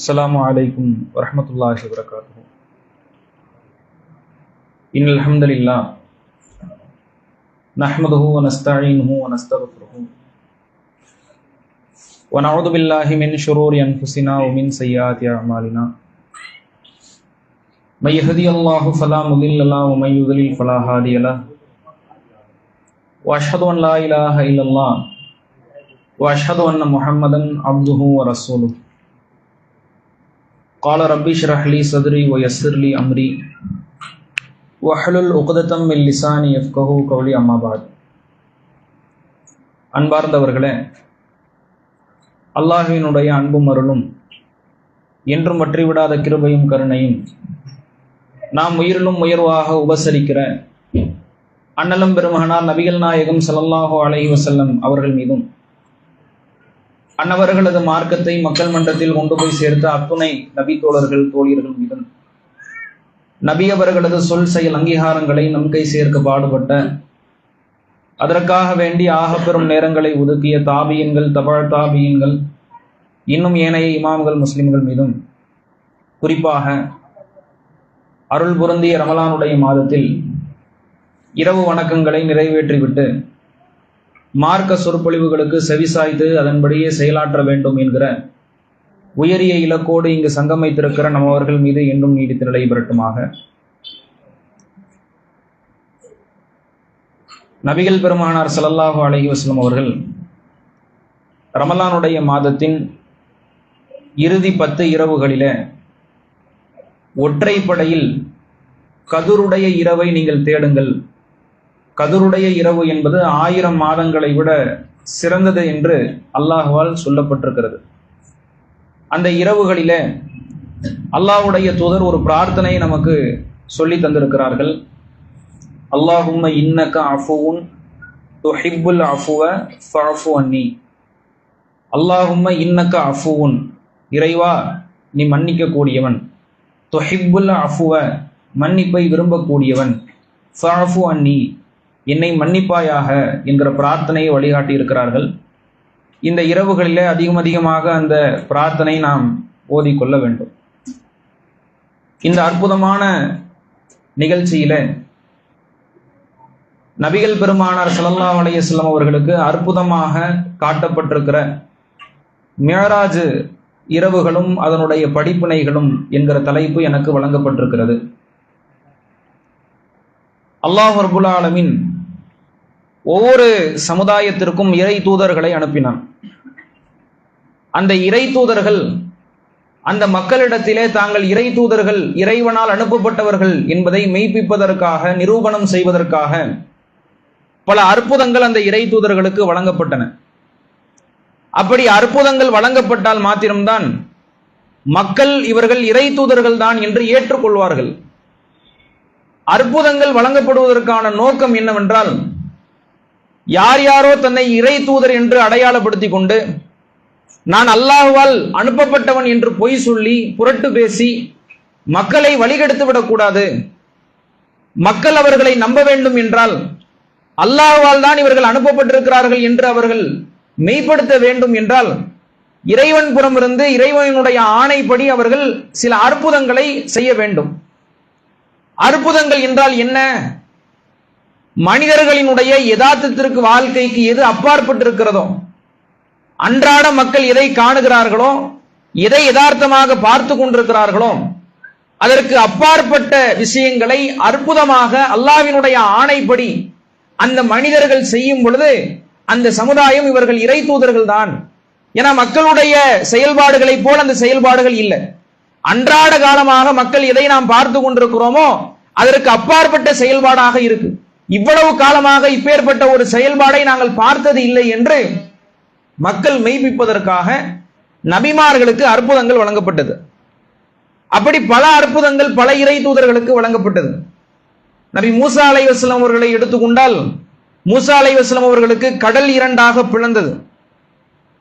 السلام عليكم ورحمة الله وبركاته. إن الحمد لله نحمده ونستعينه ونستغفره ونعوذ بالله من شرور أنفسنا ومن سيئات أعمالنا. من يهدي الله فلا مضل له ومن يضلل فلا هادي له. وأشهد أن لا إله إلا الله وأشهد أن محمدا عبده ورسوله. قال ربي اشرح لي صدري ويسر لي أمري واحلل عقدة من لساني يفقهوا قولي. أما بعد. அன்பார்ந்தவர்களே, அல்லாஹ்வினுடைய அன்பும் அருளும் என்றும் வற்றிவிடாத கிருபையும் கருணையும் நாம் உயிரிலும் உயர்வாக உபசரிக்கிற அண்ணலும் பெருமகனார் நபிகள் நாயகம் ஸல்லல்லாஹு அலைஹி வஸல்லம் அவர்கள் மீதும், அன்னவர்களது மார்க்கத்தை மக்கள் மன்றத்தில் கொண்டு போய் சேர்த்த அத்துணை நபி தோழர்கள் தோழியர்கள் மீதும், நபி அவர்களது சொல் செயல் அங்கீகாரங்களை நம் கை சேர்க்க பாடுபட்ட, அதற்காக வேண்டி ஆகப்பெறும் நேரங்களை ஒதுக்கிய தாபியன்கள், தபழ் தாபியன்கள், இன்னும் ஏனைய இமாம்கள், முஸ்லிம்கள் மீதும், குறிப்பாக அருள் பொருந்திய ரமலானுடைய மாதத்தில் இரவு வணக்கங்களை நிறைவேற்றிவிட்டு மார்க்க சொற்பொழிவுகளுக்கு செவிசாய்த்து அதன்படியே செயலாற்ற வேண்டும் என்கிற உயரிய இலக்கோடு இங்கு சங்கமித்திருக்கிற நம்மவர்கள் மீது என்றும் நீடித்து நிலை பெறட்டுமாக. நபிகள் பெருமானார் ஸல்லல்லாஹு அலைஹி வஸல்லம் அவர்கள் ரமலானுடைய மாதத்தின் இறுதி 10 இரவுகளிலே ஒற்றைப்படையில் கதுருடைய இரவை நீங்கள் தேடுங்கள், கதுருடைய இரவு என்பது 1000 மாதங்களை விட சிறந்தது என்று அல்லாஹ்வால் சொல்லப்பட்டிருக்கிறது. அந்த இரவுகளிலே அல்லாஹ்வுடைய தூதர் ஒரு பிரார்த்தனை நமக்கு சொல்லி தந்திருக்கிறார்கள். அல்லாஹும்ம இன்னக அஃபுவுன் துஹிப்புல் அஃபுவ ஃபஅஃபு அன்னி. அல்லாஹும்ம இன்னக அஃபுவுன், இறைவா நீ மன்னிக்க கூடியவன், துஹிப்புல் அஃபுவ மன்னிப்பை விரும்பக்கூடியவன், ஃபஅஃபு அன்னி என்னை மன்னிப்பாயாக என்கிற பிரார்த்தனையை வழிகாட்டி இருக்கிறார்கள். இந்த இரவுகளிலே அதிகமாக அந்த பிரார்த்தனை நாம் ஓதிக்கொள்ள வேண்டும். இந்த அற்புதமான நிகழ்ச்சியில நபிகள் பெருமானார் ஸல்லல்லாஹு அலைஹி வஸல்லம் அவர்களுக்கு அற்புதமாக காட்டப்பட்டிருக்கிற மிஅராஜ் இரவுகளும் அதனுடைய படிப்பினைகளும் என்கிற தலைப்பு எனக்கு வழங்கப்பட்டிருக்கிறது. அல்லாஹ் ரப்புல் ஆலமீன் ஒவ்வொரு சமுதாயத்திற்கும் இறை தூதர்களை அனுப்பினான். அந்த இறை தூதர்கள் அந்த மக்களிடத்திலே தாங்கள் இறை தூதர்கள், இறைவனால் அனுப்பப்பட்டவர்கள் என்பதை மெய்ப்பிப்பதற்காக, நிரூபணம் செய்வதற்காக பல அற்புதங்கள் அந்த இறை தூதர்களுக்கு வழங்கப்பட்டன. அப்படி அற்புதங்கள் வழங்கப்பட்டால் மாத்திரம்தான் மக்கள் இவர்கள் இறை தூதர்கள் தான் என்று ஏற்றுக்கொள்வார்கள். அற்புதங்கள் வழங்கப்படுவதற்கான நோக்கம் என்னவென்றால், யார் யாரோ தன்னை இறை தூதர் என்று அடையாளப்படுத்தி கொண்டு நான் அல்லாஹ்வால் அனுப்பப்பட்டவன் என்று பொய் சொல்லி புரட்டு பேசி மக்களை வழிகெடுத்து விடக்கூடாது. மக்கள் அவர்களை நம்ப வேண்டும் என்றால் அல்லாஹ்வால் தான் இவர்கள் அனுப்பப்பட்டிருக்கிறார்கள் என்று அவர்கள் மெய்ப்படுத்த வேண்டும் என்றால் இறைவன் புறமிருந்து இறைவனுடைய ஆணைப்படி அவர்கள் சில அற்புதங்களை செய்ய வேண்டும். அற்புதங்கள் என்றால் என்ன? மனிதர்களினுடைய யதார்த்தத்திற்கு, வாழ்க்கைக்கு எது அப்பாற்பட்டிருக்கிறதோ, அன்றாட மக்கள் எதை காணுகிறார்களோ, எதை யதார்த்தமாக பார்த்து கொண்டிருக்கிறார்களோ, அதற்கு அப்பாற்பட்ட விஷயங்களை அற்புதமாக அல்லாஹ்வினுடைய ஆணைப்படி அந்த மனிதர்கள் செய்யும் பொழுது அந்த சமுதாயம் இவர்கள் இறை தூதர்கள் தான். ஏன்னா மக்களுடைய செயல்பாடுகளை போல் அந்த செயல்பாடுகள் இல்லை. அன்றாட காலமாக மக்கள் எதை நாம் பார்த்து கொண்டிருக்கிறோமோ அதற்கு அப்பாற்பட்ட செயல்பாடாக இருக்கு. இவ்வளவு காலமாக இப்பேற்பட்ட ஒரு செயல்பாடை நாங்கள் பார்த்தது இல்லை என்று மக்கள் மெய்ப்பிப்பதற்காக நபிமார்களுக்கு அற்புதங்கள் வழங்கப்பட்டது. அப்படி பல அற்புதங்கள் பல இறை தூதர்களுக்கு வழங்கப்பட்டது. நபி மூசா அலைஹிஸ்ஸலாம் அவர்களை எடுத்துக்கொண்டால், மூசா அலைஹிஸ்ஸலாம் அவர்களுக்கு கடல் 2ஆக பிளந்தது,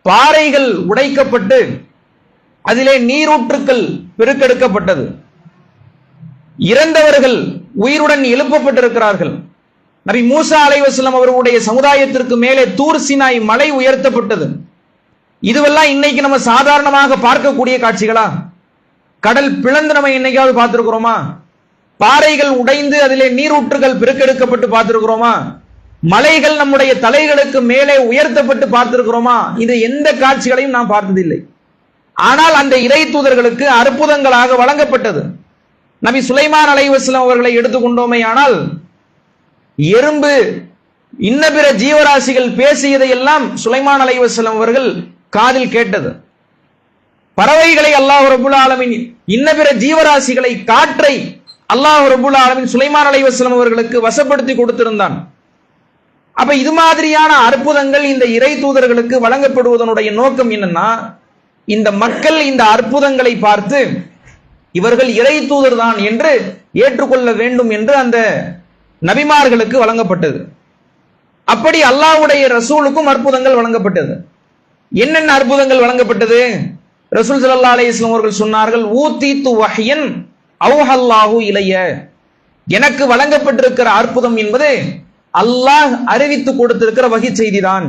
பாறைகள் உடைக்கப்பட்டு அதிலே நீரூற்றுக்கள் பெருக்கெடுக்கப்பட்டது, இறந்தவர்கள் உயிருடன் எழுப்பப்பட்டிருக்கிறார்கள். நபி மூசா அலைஹிஸ்ஸலாம் அவர்களுடைய சமுதாயத்திற்கு மேலே தூர் சினாய் மலை உயர்த்தப்பட்டது. இதுவெல்லாம் இன்னைக்கு நம்ம சாதாரணமாக பார்க்கக்கூடிய காட்சிகளா? கடல் பிளந்து நம்ம என்னைக்காவது பார்த்திருக்கிறோமா? பாறைகள் உடைந்து அதிலே நீரூற்றுகள் பெருக்கெடுக்கப்பட்டு பார்த்திருக்கிறோமா? மலைகள் நம்முடைய தலைகளுக்கு மேலே உயர்த்தப்பட்டு பார்த்திருக்கிறோமா? இது எந்த காட்சிகளையும் நாம் பார்த்ததில்லை. ஆனால் அந்த இறை தூதர்களுக்கு அற்புதங்களாக வழங்கப்பட்டது. நபி சுலைமான் அலைஹிஸ்ஸலாம் அவர்களை எடுத்துக்கொண்டோமே ஆனால், எறும்பு இன்ன பிற ஜீவராசிகள் பேசியதை எல்லாம் சுலைமான் அலைஹிஸ்ஸலாம் அவர்கள் காதில் கேட்டது. பறவைகளை அல்லாஹ் ரப்புல் ஆலமீன், இன்ன பிற ஜீவராசிகளை, காற்றை அல்லாஹ் ரப்புல் ஆலமீன் சுலைமான் அலைஹிஸ்ஸலாம் அவர்களுக்கு வசப்படுத்தி கொடுத்திருந்தான். அப்ப இது மாதிரியான அற்புதங்கள் இந்த இறை தூதர்களுக்கு வழங்கப்படுவதனுடைய நோக்கம் என்னன்னா, இந்த மக்கள் இந்த அற்புதங்களை பார்த்து இவர்கள் இறை தூதர் தான் என்று ஏற்றுக்கொள்ள வேண்டும் என்று அந்த நபிமார்களுக்கு வழங்கப்பட்டது. அப்படி அல்லாஹ்வுடைய ரசூலுக்கும் அற்புதங்கள் வழங்கப்பட்டது. என்னென்ன அற்புதங்கள் வழங்கப்பட்டது? ரசூல் ஸல்லல்லாஹு அலைஹி வஸல்லம் அவர்கள் சொன்னார்கள், ஊதீது வஹ்யன் அவ்ஹல்லாஹு இலைய, எனக்கு வழங்கப்பட்டிருக்கிற அற்புதம் என்பது அல்லாஹ் அறிவித்து கொடுத்திருக்கிற வகி செய்திதான்,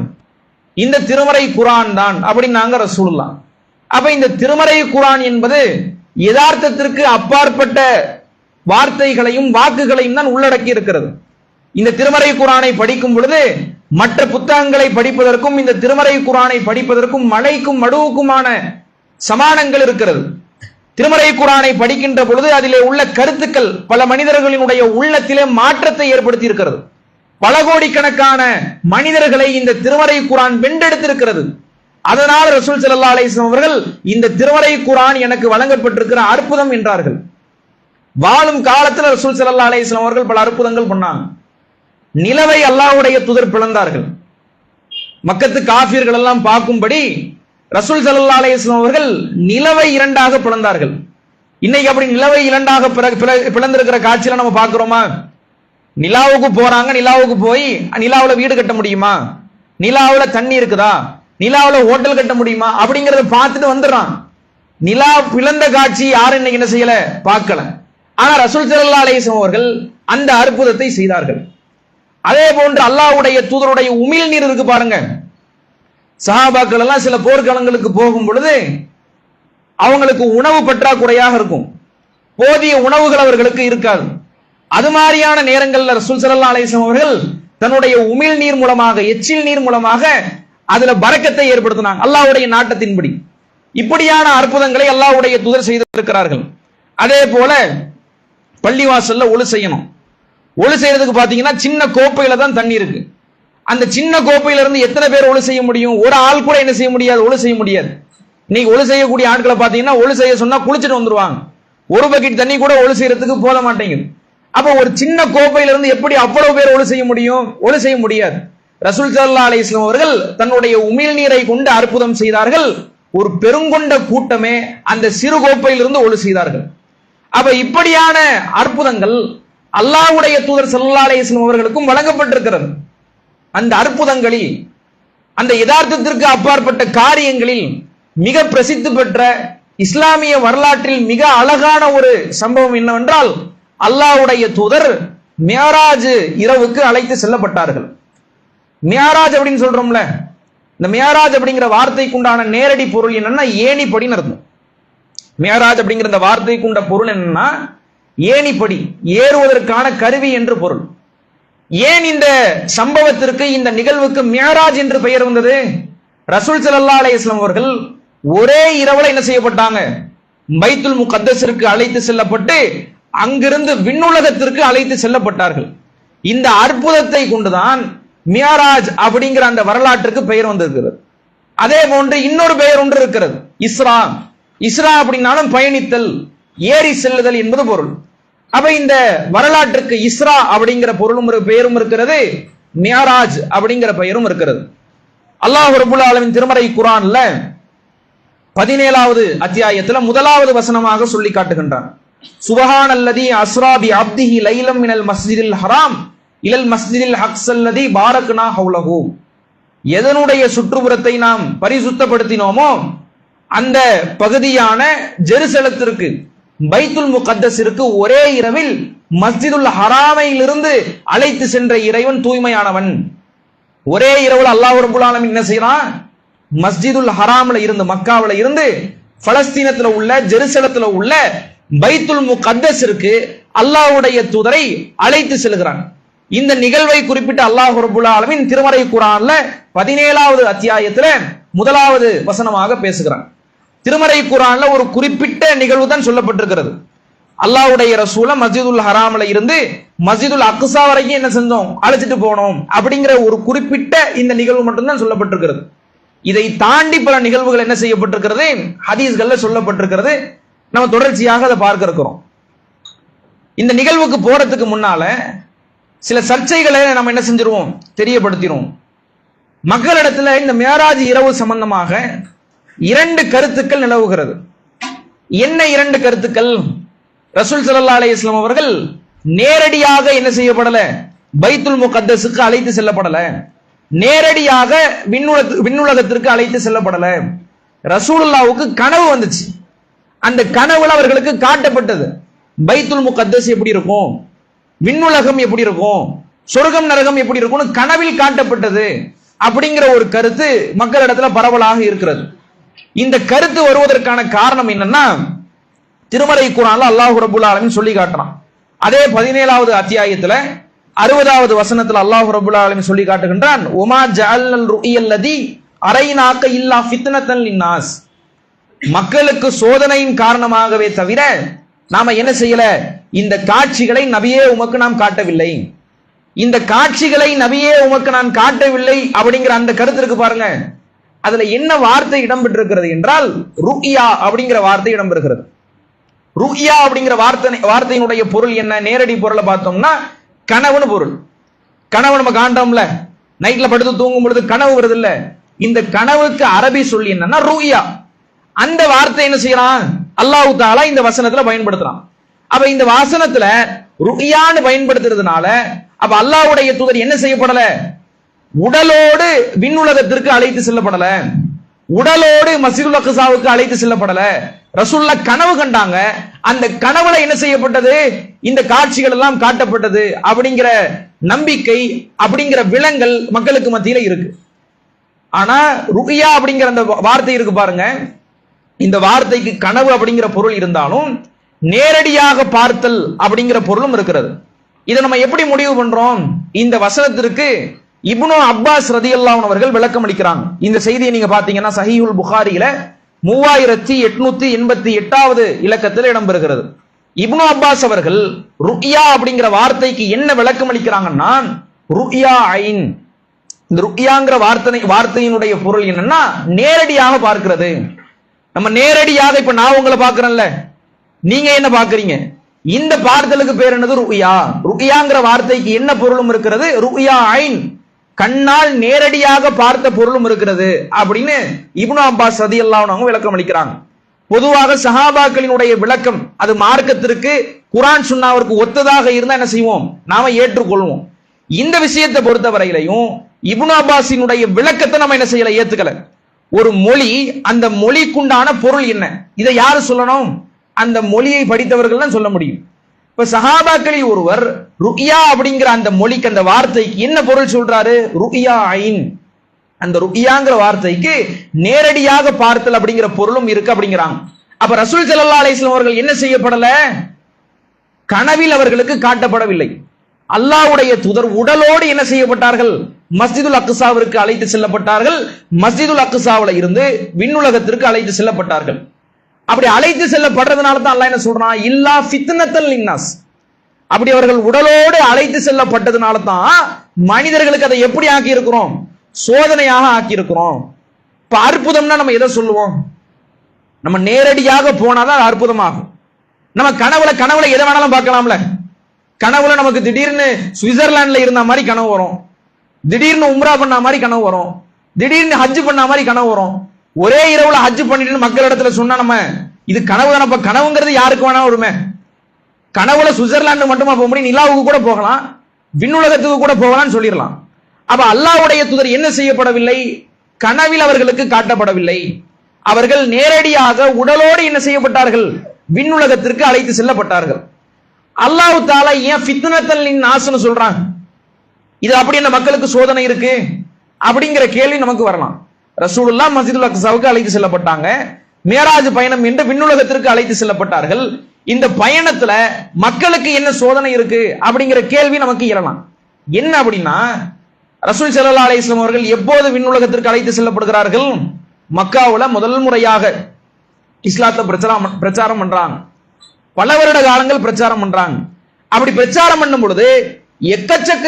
இந்த திருமறை குர்ஆன் தான் அப்படின்னாங்க ரசூலுல்லாஹ். அப்ப இந்த திருமறை குர்ஆன் என்பது யதார்த்தத்திற்கு அப்பாற்பட்ட வார்த்தைகளையும் வாக்குகளையும் தான் உள்ளடக்கி இருக்கிறது. இந்த திருமறை குர்ஆனை படிக்கும் பொழுது மற்ற புத்தகங்களை படிப்பதற்கும் இந்த திருமறை குர்ஆனை படிப்பதற்கும் மலைக்கும் மடுவுக்குமான சமானங்கள் இருக்கிறது. திருமறை குர்ஆனை படிக்கின்ற பொழுது அதிலே உள்ள கருத்துக்கள் பல மனிதர்களினுடைய உள்ளத்திலே மாற்றத்தை ஏற்படுத்தி இருக்கிறது. பல கோடிக்கணக்கான மனிதர்களை இந்த திருமறை குர்ஆன் வென்றெடுத்திருக்கிறது. அதனால் ரசூல் ஸல்லல்லாஹு அலைஹி வஸல்லம் அவர்கள் இந்த திருமறை குர்ஆன் எனக்கு வழங்கப்பட்டிருக்கிற அற்புதம் என்றார்கள். வாழும் காலத்தில் ரசூல் ஸல்லல்லாஹு அலைஹி வஸல்லம் அவர்கள் பல அற்புதங்கள் பண்ணாங்க. நிலவை அல்லாஹ்வுடைய தூதர் பிளந்தார்கள். மக்கத்து காஃபிர்கள் எல்லாம் பார்க்கும்படி ரசூல் ஸல்லல்லாஹு அலைஹி வஸல்லம் அவர்கள் நிலவை இரண்டாக பிளந்தார்கள். இன்னைக்கு அப்படி நிலவை இரண்டாக பிளந்திருக்கிற காட்சியில நம்ம பார்க்கிறோமா? நிலாவுக்கு போறாங்க, நிலாவுக்கு போய் நிலாவுல வீடு கட்ட முடியுமா? நிலாவுல தண்ணி இருக்குதா? நிலாவுல ஹோட்டல் கட்ட முடியுமா? அப்படிங்கறத பார்த்துட்டு வந்துடுறான். நிலா பிளந்த காட்சி யாரும் இன்னைக்கு என்ன செய்யல, பார்க்கல. ஆனா ரசூல் ஸல்லல்லாஹு அலைஹி வஸல்லம் அவர்கள் அந்த அற்புதத்தை செய்தார்கள். அதே போன்று அல்லாஹ்வுடைய தூதருடைய உமிழ் நீர் இருக்கு பாருங்க. சஹாபாக்கள் எல்லாம் சில போர்க்களங்களுக்கு போகும் பொழுது அவங்களுக்கு உணவு பற்றாக்குறையாக இருக்கும், போதிய உணவுகள் அவர்களுக்கு இருக்காது. அது மாதிரியான நேரங்களில் ரசூல் ஸல்லல்லாஹு அலைஹி வஸல்லம் அவர்கள் தன்னுடைய உமிழ் நீர் மூலமாக, எச்சில் நீர் மூலமாக அதுல பரக்கத்தை ஏற்படுத்தினாங்க அல்லாஹ்வுடைய நாட்டத்தின்படி. இப்படியான அற்புதங்களை அல்லாஹ்வுடைய தூதர் செய்திருக்கிறார்கள். அதே போல பள்ளிவாசல்ல ஒளு செய்யணும். ஒளு செய்யறதுக்கு பாத்தீங்கன்னா சின்ன கோப்பையில தான் தண்ணி இருக்கு. அந்த சின்ன கோப்பையில இருந்து எத்தனை பேர் ஒளு செய்ய முடியும்? ஒரு ஆள் கூட என்ன செய்ய முடியாது, ஒளு செய்ய முடியாது. இன்னைக்கு ஒளு செய்யக்கூடிய ஆட்களை பாத்தீங்கன்னா ஒளு செய்ய சொன்னா குளிச்சுட்டு வந்துருவாங்க. ஒரு பக்கெட் தண்ணி கூட ஒளு செய்யறதுக்கு போத மாட்டேங்குது. அப்ப ஒரு சின்ன கோப்பையில இருந்து எப்படி அவ்வளவு பேர் ஒளு செய்ய முடியும்? ஒளு செய்ய முடியாது. ரசூல் ஸல்லல்லாஹு அலைஹி வஸல்லம் அவர்கள் தன்னுடைய உமிழ் நீரை கொண்டு அற்புதம் செய்தார்கள். ஒரு பெருங்கொண்ட கூட்டமே அந்த சிறு கோப்பையிலிருந்து ஒளு செய்தார்கள். அப்ப இப்படியான அற்புதங்கள் அல்லாஹ்வுடைய தூதர் ஸல்லல்லாஹு அலைஹி வஸல்லம் அவர்களுக்கும் வழங்கப்பட்டிருக்கிறது. அந்த அற்புதங்களில், அந்த யதார்த்தத்திற்கு அப்பாற்பட்ட காரியங்களில் மிக பிரசித்தி பெற்ற இஸ்லாமிய வரலாற்றில் மிக அழகான ஒரு சம்பவம் என்னவென்றால், அல்லாஹ்வுடைய தூதர் மியராஜ் இரவுக்கு அழைத்து செல்லப்பட்டார்கள். மியராஜ் அப்படின்னு சொல்றோம்ல, இந்த மியராஜ் அப்படிங்கிற வார்த்தைக்கு உண்டான நேரடி பொருள் என்னன்னா ஏணிப்படின்னு அர்த்தம். மியராஜ் அப்படிங்கிற இந்த வார்த்தைக்கு உண்ட பொருள் என்னன்னா ஏணிப்படி, ஏறுவதற்கான கருவி என்று பொருள். ஏன் இந்த சம்பவத்திற்கு, இந்த நிகழ்வுக்கு மியராஜ் என்று பெயர் வந்தது? ரசூல் ஸல்லல்லாஹு அலைஹி வஸல்லம் அவர்கள் ஒரே இரவுல என்ன செய்யப்பட்டாங்க? பைத்துல் முகத்தஸிற்கு அழைத்து செல்லப்பட்டு அங்கிருந்து விண்ணுலகத்திற்கு அழைத்து செல்லப்பட்டார்கள். இந்த அற்புதத்தை கொண்டுதான் மியராஜ் அப்படிங்கிற அந்த வரலாற்றுக்கு பெயர் வந்திருக்கிறது. அதே போன்று இன்னொரு பெயர் ஒன்று இருக்கிறது, இஸ்ரா. இஸ்ரா அப்படின்னாலும் பயணித்தல், ஏறி செல்லுதல் என்பது பொருள். அப்ப இந்த வரலாற்றுக்கு இஸ்ரா அப்படிங்கிற பொருளும் பெயரும் இருக்கிறது, மியராஜ் அப்படிங்கிற பெயரும் இருக்கிறது. அல்லாஹ் ரப்புல் ஆலமீன் திருமறை குர்ஆன்ல 17வது அத்தியாயத்துல 1வது வசனமாக சொல்லி காட்டுகின்றான், சுபஹானல்லதி அஸ்ரா பி அப்திஹி லைலம் மினல் மஸ்ஜிதில் ஹராம் இலல் மஸ்ஜிதில் அக்ஸல்லதி பாரக்னா ஹவுலஹு. எதனுடைய சுற்றுப்புறத்தை நாம் பரிசுத்தப்படுத்தினோமோ அந்த பகுதியான ஜெருசலத்திற்கு, பைத்துல் முகத்தஸிற்கு ஒரே இரவில் மஸ்ஜிதுல் ஹராமையிலிருந்து அழைத்து சென்ற இறைவன் தூய்மையானவன். ஒரே இரவுல அல்லாஹ் ரப்புல் ஆலமீன் என்ன செய்யறான்? மஸ்ஜிதுல் ஹராம்ல இருந்து, மக்காவில இருந்து பலஸ்தீனத்துல உள்ள ஜெருசலத்துல உள்ள பைத்துல் முகத்தஸிற்கு அல்லாஹ்வுடைய தூதரை அழைத்து செல்கிறான். இந்த நிகழ்வை குறிப்பிட்டு அல்லாஹ் ரப்பல் ஆலமீன் திருமறை குர்ஆன்ல 17வது அத்தியாயத்துல 1வது வசனமாக பேசுகிறான். திருமறை குர்ஆன்ல ஒரு குறிப்பிட்ட நிகழ்வு தான் சொல்லப்பட்டிருக்கிறது. அல்லாஹ்வுடைய ரசூல மஸ்ஜிதுல் ஹராம்ல இருந்து மஸ்ஜிதுல் அக்ஸா வரைக்கும் என்ன செஞ்சோம், அழைச்சிட்டு போனோம் அப்படிங்கிற ஒரு குறிப்பிட்ட இந்த நிகழ்வு மட்டும்தான் சொல்லப்பட்டிருக்கிறது. இதை தாண்டி பல நிகழ்வுகள் என்ன செய்யப்பட்டிருக்கிறது, ஹதீஸ்கள்ல சொல்லப்பட்டிருக்கிறது. நம்ம தொடர்ச்சியாக அதை பார்க்க இருக்கிறோம். இந்த நிகழ்வுக்கு போறதுக்கு முன்னால சில சர்ச்சைகளை நம்ம என்ன செஞ்சிருவோம், தெரியப்படுத்திடுவோம். மக்களிடத்துல இந்த மேராஜ் இரவு சம்பந்தமாக 2 கருத்துக்கள் நிலவுகிறது. என்ன 2 கருத்துக்கள்? ரசூல் ஸல்லல்லாஹு அலைஹி வஸல்லம் அவர்கள் நேரடியாக என்ன செய்யப்படல, பைத்துல் முகத்தஸுக்கு அழைத்து செல்லப்படல, நேரடியாக விண்ணுலகத்திற்கு அழைத்து செல்லப்படல. ரசூலுல்லாஹ்வுக்கு கனவு வந்துச்சு. அந்த கனவுல அவர்களுக்கு காட்டப்பட்டது பைத்துல் முகத்தஸ் எப்படி இருக்கும், விண்ணுலகம் எப்படி இருக்கும், சொர்க்கம் நரகம் எப்படி இருக்கும்னு கனவில் காட்டப்பட்டது அப்படிங்கிற ஒரு கருத்து மக்களிடத்துல பரவலாக இருக்கிறது. இந்த கருத்து வருவதற்கான காரணம் என்னன்னா, திருமறை குர்ஆன்ல அல்லாஹ் ரப்பல் ஆலமீன் சொல்லி காட்டுறான். அதே 17வது அத்தியாயத்துல 60வது வசனத்துல அல்லாஹ் ரப்பல் ஆலமீன் சொல்லி காட்டுகின்றான், உமா ஜஅல்னல் ருயல்லதி அரைனாக இல்லா ஃபித்னத்தன் லின்னாஸ். மக்களுக்கு சோதனையின் காரணமாகவே தவிர நாம என்ன செய்யல, இந்த காட்சிகளை நபியே உமக்கு நாம் காட்டவில்லை, இந்த காட்சிகளை நபியே உமக்கு நான் காட்டவில்லை அப்படிங்கிற அந்த கருத்திற்கு பாருங்க. அதுல என்ன வார்த்தை இடம்பெற்றிருக்கிறது என்றால், ருயா அப்படிங்கிற வார்த்தை இடம்பெறுகிறது. ருயா அப்படிங்கிற வார்த்தையினுடைய பொருள் என்ன, நேரடி பொருளை பார்த்தோம்னா கனவுன்னு பொருள். கனவு நம்ம காண்டோம்ல, நைட்ல படுத்து தூங்கும் பொழுது கனவு வருது இல்ல, இந்த கனவுக்கு அரபி சொல்லி என்னன்னா ருயா. அந்த வார்த்தை என்ன செய்யறான், அல்லாஹ் தஆலா இந்த வசனத்துல பயன்படுத்துறான். அப்ப இந்த வசனத்துல ருயான்னு பயன்படுத்துறதுனால அப்ப அல்லாஹ்வுடைய தூதர் என்ன செய்யப்படல, உடலோடு விண்ணுலகத்திற்கு அழைத்து செல்லப்படல, உடலோடு மஸ்ஜிதுல் அக்ஸாவுக்கு அழைத்து செல்லப்படல. ரசூலுல்லாஹ் கனவு கண்டாங்க, அந்த கனவுல என்ன செய்யப்பட்டது, இந்த காட்சிகள் எல்லாம் காட்டப்பட்டது அப்படிங்கிற நம்பிக்கை, அப்படிங்கிற விளங்கல் மக்களுக்கு மத்தியில இருக்கு. ஆனா ருயா அப்படிங்கிற அந்த வார்த்தை இருக்கு பாருங்க, இந்த வார்த்தைக்கு கனவு அப்படிங்கிற பொருள் இருந்தாலும் நேரடியாக பார்த்தல் அப்படிங்கிற பொருளும் இருக்கிறது. இதை நம்ம எப்படி முடிவு பண்றோம், இந்த வசனத்திற்கு இப்னு அப்பாஸ் ரதியல்லாஹு அன்ஹு அவர்கள் விளக்கம் அளிக்கிறாங்க. இந்த செய்தியை நீங்க பாத்தீங்கன்னா சஹீஹுல் புகாரியில 3888வது இலக்கத்தில் இடம்பெறுகிறது. இப்னு அப்பாஸ் அவர்கள் ருயா அப்படிங்கிற வார்த்தைக்கு என்ன விளக்கம் அளிக்கிறாங்கன்னா, ருயா ஐன், இந்த ருயாங்கிற வார்த்தையினுடைய பொருள் என்னன்னா நேரடியாக பார்க்கிறது. நம்ம நேரடியாக, இப்ப நான் உங்களை பார்க்கிறேன்ல, நீங்க என்ன பார்க்கறீங்க, இந்த பார்த்தலுக்கு பேர் என்னது, ருயா. ருயாங்கிற வார்த்தைக்கு என்ன பொருளும் இருக்கிறது, ருயா ஐன், கண்ணால் நேரடியாக பார்த்த பொருளும் இருக்கிறது அப்படின்னு இப்னு அப்பாஸ் ரலியல்லாஹு அன்ஹு விளக்கம் அளிக்கிறாங்க. பொதுவாக சஹாபாக்களினுடைய விளக்கம் அது மார்க்கத்திற்கு குர்ஆன் சுன்னாவிற்கு ஒத்ததாக இருந்தா என்ன செய்வோம், நாம ஏற்றுக்கொள்வோம். இந்த விஷயத்தை பொறுத்த வரையிலையும் இப்னு அப்பாஸினுடைய விளக்கத்தை நம்ம என்ன செய்யல, ஏத்துக்கல. ஒரு மொழி, அந்த மொழிக்குண்டான பொருள் என்ன, இதை யாரு சொல்லணும், அந்த மொழியை படித்தவர்கள் தான் சொல்ல முடியும். இப்ப சஹாபாக்களில் ஒருவர் ருயா அப்படிங்கிற அந்த மொழிக்கு, அந்த வார்த்தைக்கு என்ன பொருள் சொல்றாரு, ருயா ஐன், அந்த ருயாங்கிற வார்த்தைக்கு நேரடியாக பார்த்தல் அப்படிங்கிற பொருளும் இருக்கு அப்படிங்கிறாங்க. அப்ப ரசூல் ஸல்லல்லாஹு அலைஹி வஸல்லம் அவர்கள் என்ன செய்யப்படல, கனவில் அவர்களுக்கு காட்டப்படவில்லை. அல்லாஹ்வுடைய தூதர் உடலோடு என்ன செய்யப்பட்டார்கள், மஸ்ஜிதுல் அக்ஸாவிற்கு அழைத்து செல்லப்பட்டார்கள். மஸ்ஜிதுல் அக்ஸாவில இருந்து விண்ணுலகத்திற்கு அழைத்து செல்லப்பட்டார்கள். அப்படி அழைத்து செல்லப்படுறதுனால தான் அல்லாஹ் என்ன சொல்றான், இல்லா ஃபித்னத்தல் லின்னாஸ். அப்படி அவர்கள் உடலோடு அழைத்து செல்லப்பட்டதுனால தான் மனிதர்களுக்கு அதை எப்படி ஆக்கி இருக்கிறோம், சோதனையாக ஆக்கி இருக்கிறோம். இப்ப அற்புதம்னா நம்ம எதை சொல்லுவோம், நம்ம நேரடியாக போனாதான் அற்புதமாகும். நம்ம கனவுல எதை வேணாலும் பார்க்கலாம்ல. கனவுல நமக்கு திடீர்னு சுவிட்சர்லாந்துல இருந்த மாதிரி கனவு வரும், திடீர்னு உம்ரா பண்ண மாதிரி கனவு வரும், திடீர்னு ஹஜ் பண்ண மாதிரி கனவு வரும். ஒரே இரவுல ஹஜ் பண்ணிட்டு மக்கள் இடத்துல சொன்னா நம்ம இது கனவு தானப்ப, கனவுங்கிறது யாருக்கு வேணா வருமே. கனவுல சுவிட்சர்லாந்து மட்டுமா போக முடியும், நிலாவுக்கு கூட போகலாம், விண்ணுலகத்துக்கு கூட போகலாம்னு சொல்லிடலாம். அப்ப அல்லாஹ்வுடைய தூதர் என்ன செய்யப்படவில்லை, கனவில் அவர்களுக்கு காட்டப்படவில்லை. அவர்கள் நேரடியாக உடலோடு என்ன செய்யப்பட்டார்கள், விண்ணுலகத்திற்கு அழைத்து செல்லப்பட்டார்கள். அல்லாஹ் தஆலா ஏன் ஃபித்னத்தல் லின்னாஸ்னு சொல்றாங்க, இது அப்படி என்ன மக்களுக்கு சோதனை இருக்கு அப்படிங்கிற கேள்வி நமக்கு வரலாம். ரசூலுல்லாஹ் மஸ்ஜிதுல் அக்ஸாவுக்கு அழைத்து செல்லப்பட்டாங்க, மேராஜ் பயணம் என்று விண்ணுலகத்திற்கு அழைத்து செல்லப்பட்டார்கள். இந்த பயணத்துல மக்களுக்கு என்ன சோதனை இருக்கு அப்படிங்கிற கேள்வி நமக்கு எழலாம். என்ன அப்படின்னா, ரசூல் ஸல்லல்லாஹு அலைஹி வஸல்லம் அவர்கள் எப்போது விண்ணுலகத்திற்கு அழைத்து செல்லப்படுகிறார்கள்? மக்காவுல முதல் முறையாக இஸ்லாத்தை பிரச்சாரம் பண்றாங்க. பல வருட காலங்கள் பிரச்சாரம் பண்றாங்க. அப்படி பிரச்சாரம் பண்ணும் பொழுது எக்கச்சக்க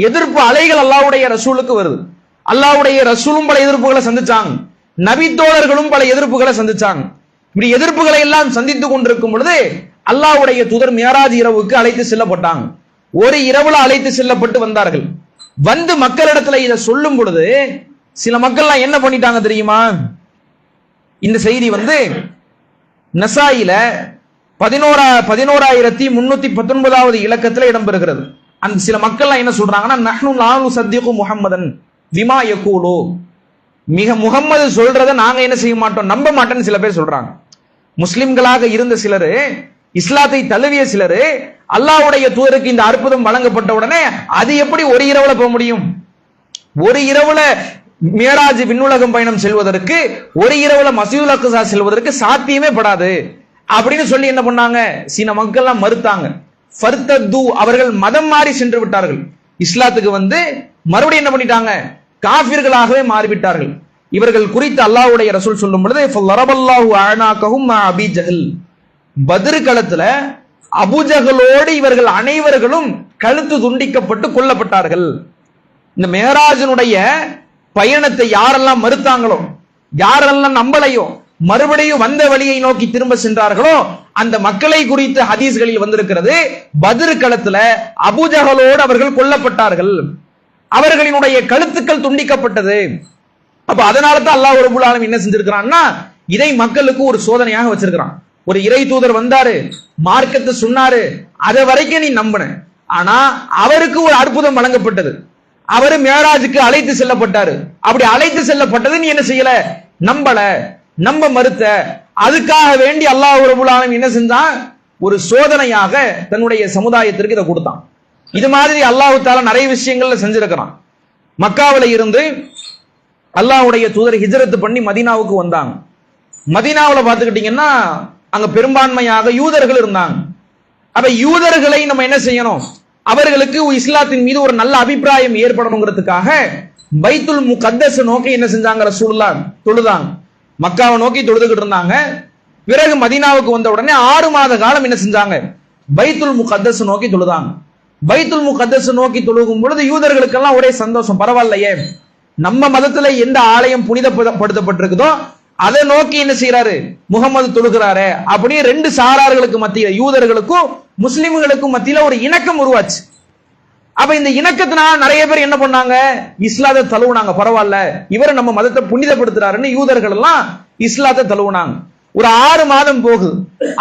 எதிர்ப்பு அலைகள் அல்லாஹ்வுடைய ரசூலுக்கு வருது. அல்லாஹ்வுடைய ரசூலும் பல எதிர்ப்புகளை சந்திச்சாங்க, நபி தோழர்களும் பல எதிர்ப்புகளை சந்திச்சாங்க. இப்படி எதிர்ப்புகளை எல்லாம் சந்தித்துக் கொண்டிருக்கும் பொழுது அல்லாஹ்வுடைய தூதர் மியராஜ் இரவுக்கு அழைத்து செல்லப்பட்டாங்க. ஒரு இரவுல அழைத்து செல்லப்பட்டு வந்தார்கள். வந்து மக்களிடத்துல இதை சொல்லும் பொழுது சில மக்கள்லாம் என்ன பண்ணிட்டாங்க தெரியுமா? இந்த செய்தி நசாயில 11,319வது இலக்கத்தில் இடம்பெறுகிறது. அந்த சில மக்கள்லாம் என்ன சொல்றாங்கன்னா, நஹ்னு லா நுஸத்திகு முஹம்மதன் பிமா யகூலு, மிக முகம்மது சொல்றத நாங்க என்ன செய்ய மாட்டோம், நம்ப மாட்டோம்னு சில பேர் சொல்றாங்க. முஸ்லிம்களாக இருந்த சிலரு, இஸ்லாத்தை தழுவிய சிலரு, அல்லாஹ்வுடைய தூதருக்கு இந்த அற்புதம் வழங்கப்பட்ட உடனே அது எப்படி ஒரு இரவுல போக முடியும்? ஒரு இரவுல மியராஜ் விண்ணுலகம் பயணம் செல்வதற்கு, ஒரு இரவுல மஸ்ஜிதுல் அக்ஸா செல்வதற்கு சாத்தியமே படாது அப்படின்னு சொல்லி என்ன பண்ணாங்க, சில மக்கள்லாம் மறுத்தாங்க. ஃபர்தத்து, அவர்கள் மதம் மாறி சென்று விட்டார்கள். இஸ்லாத்துக்கு மறுபடியும் என்ன பண்ணிட்டாங்க, காஃபிர்களாகவே மாறிவிட்டார்கள். இவர்கள் குறித்து அல்லாஹ்வுடைய ரசூல் சொல்லும் பொழுது, ஃபலரபல்லாஹு அஅனாகஹும் மா அபீ ஜஹல், பத்ர் களத்துல அபூஜஹலோடு இவர்கள் அனைவர்களும் கழுத்து துண்டிக்கப்பட்டு கொல்லப்பட்டார்கள். இந்த மேராஜனுடைய பயணத்தை யாரெல்லாம் மறுத்தாங்களோ, யாரெல்லாம் நம்பலையோ, மறுபடியும் வந்த வழியை நோக்கி திரும்ப சென்றார்களோ, அந்த மக்களை குறித்து ஹதீஸ்களில் வந்திருக்கிறது, பத்ர் களத்துல அபூஜஹலோடு அவர்கள் கொல்லப்பட்டார்கள், அவர்களினுடைய கழுத்துக்கள் துண்டிக்கப்பட்டது. அப்ப அதனால தான் அல்லாஹ் ரப்பல் ஆலமீன் என்ன செஞ்சிருக்கிறான்னா, இதை மக்களுக்கு ஒரு சோதனையாக வச்சிருக்கிறான். ஒரு இறை தூதர் வந்தாரு, மார்க்கத்தை சொன்னாரு, அதை வரைக்கும் நீ நம்பின. ஆனா அவருக்கு ஒரு அற்புதம் வழங்கப்பட்டது, அவரு மேராஜுக்கு அழைத்து செல்லப்பட்டாரு. அப்படி அழைத்து செல்லப்பட்டது நீ என்ன செய்யல, நம்ப மறுத்த. அதுக்காக வேண்டி அல்லாஹ் ரப்பல் ஆலமீன் என்ன செஞ்சான், ஒரு சோதனையாக தன்னுடைய சமுதாயத்திற்கு இதை கொடுத்தான். இது மாதிரி அல்லாஹ் தஆலா நிறைய விஷயங்கள்ல செஞ்சிருக்கிறான். மக்காவில இருந்து அல்லாஹ்வுடைய தூதர் ஹிஜ்ரத் பண்ணி மதீனாவுக்கு வந்தாங்க. மதீனாவுல பாத்துக்கிட்டீங்கன்னா அங்க பெரும்பான்மையாக யூதர்கள் இருந்தாங்க. அப்ப யூதர்களை நம்ம என்ன செய்யணும், அவர்களுக்கு இஸ்லாத்தின் மீது ஒரு நல்ல அபிப்பிராயம் ஏற்படணுங்கிறதுக்காக பைத்துல் முகத்தஸ் நோக்கி என்ன செஞ்சாங்க, ரசூலுல்லாஹ் தொழுதாங்க. மக்காவை நோக்கி தொழுதுகிட்டு இருந்தாங்க. பிறகு மதீனாவுக்கு வந்த உடனே 6 மாத காலம் என்ன செஞ்சாங்க, பைத்துல் முகத்தஸ் நோக்கி தொழுதாங்க. பைத்துல் முகத்தஸ் நோக்கி தொழுகும் பொழுது யூதர்களுக்கெல்லாம் ஒரே சந்தோஷம், பரவாயில்லையே நம்ம மதத்துல எந்த ஆலயம் புனிதப்படுத்தப்பட்டிருக்குதோ அதை நோக்கி என்ன செய்யறாரு, முகமது தொழுகிறாரு. அப்படியே 2 சாரார்களுக்கு மத்தியில, யூதர்களுக்கும் முஸ்லிம்களுக்கும் மத்தியில ஒரு இணக்கம் உருவாச்சு. அப்ப இந்த இணக்கத்தினால நிறைய பேர் என்ன பண்ணாங்க, இஸ்லாத்தை தழுவுனாங்க. பரவாயில்ல, இவர் நம்ம மதத்தை புனிதப்படுத்துறாருன்னு யூதர்கள் எல்லாம் இஸ்லாத்தை தழுவுனாங்க. ஒரு 6 மாதம் போகுது.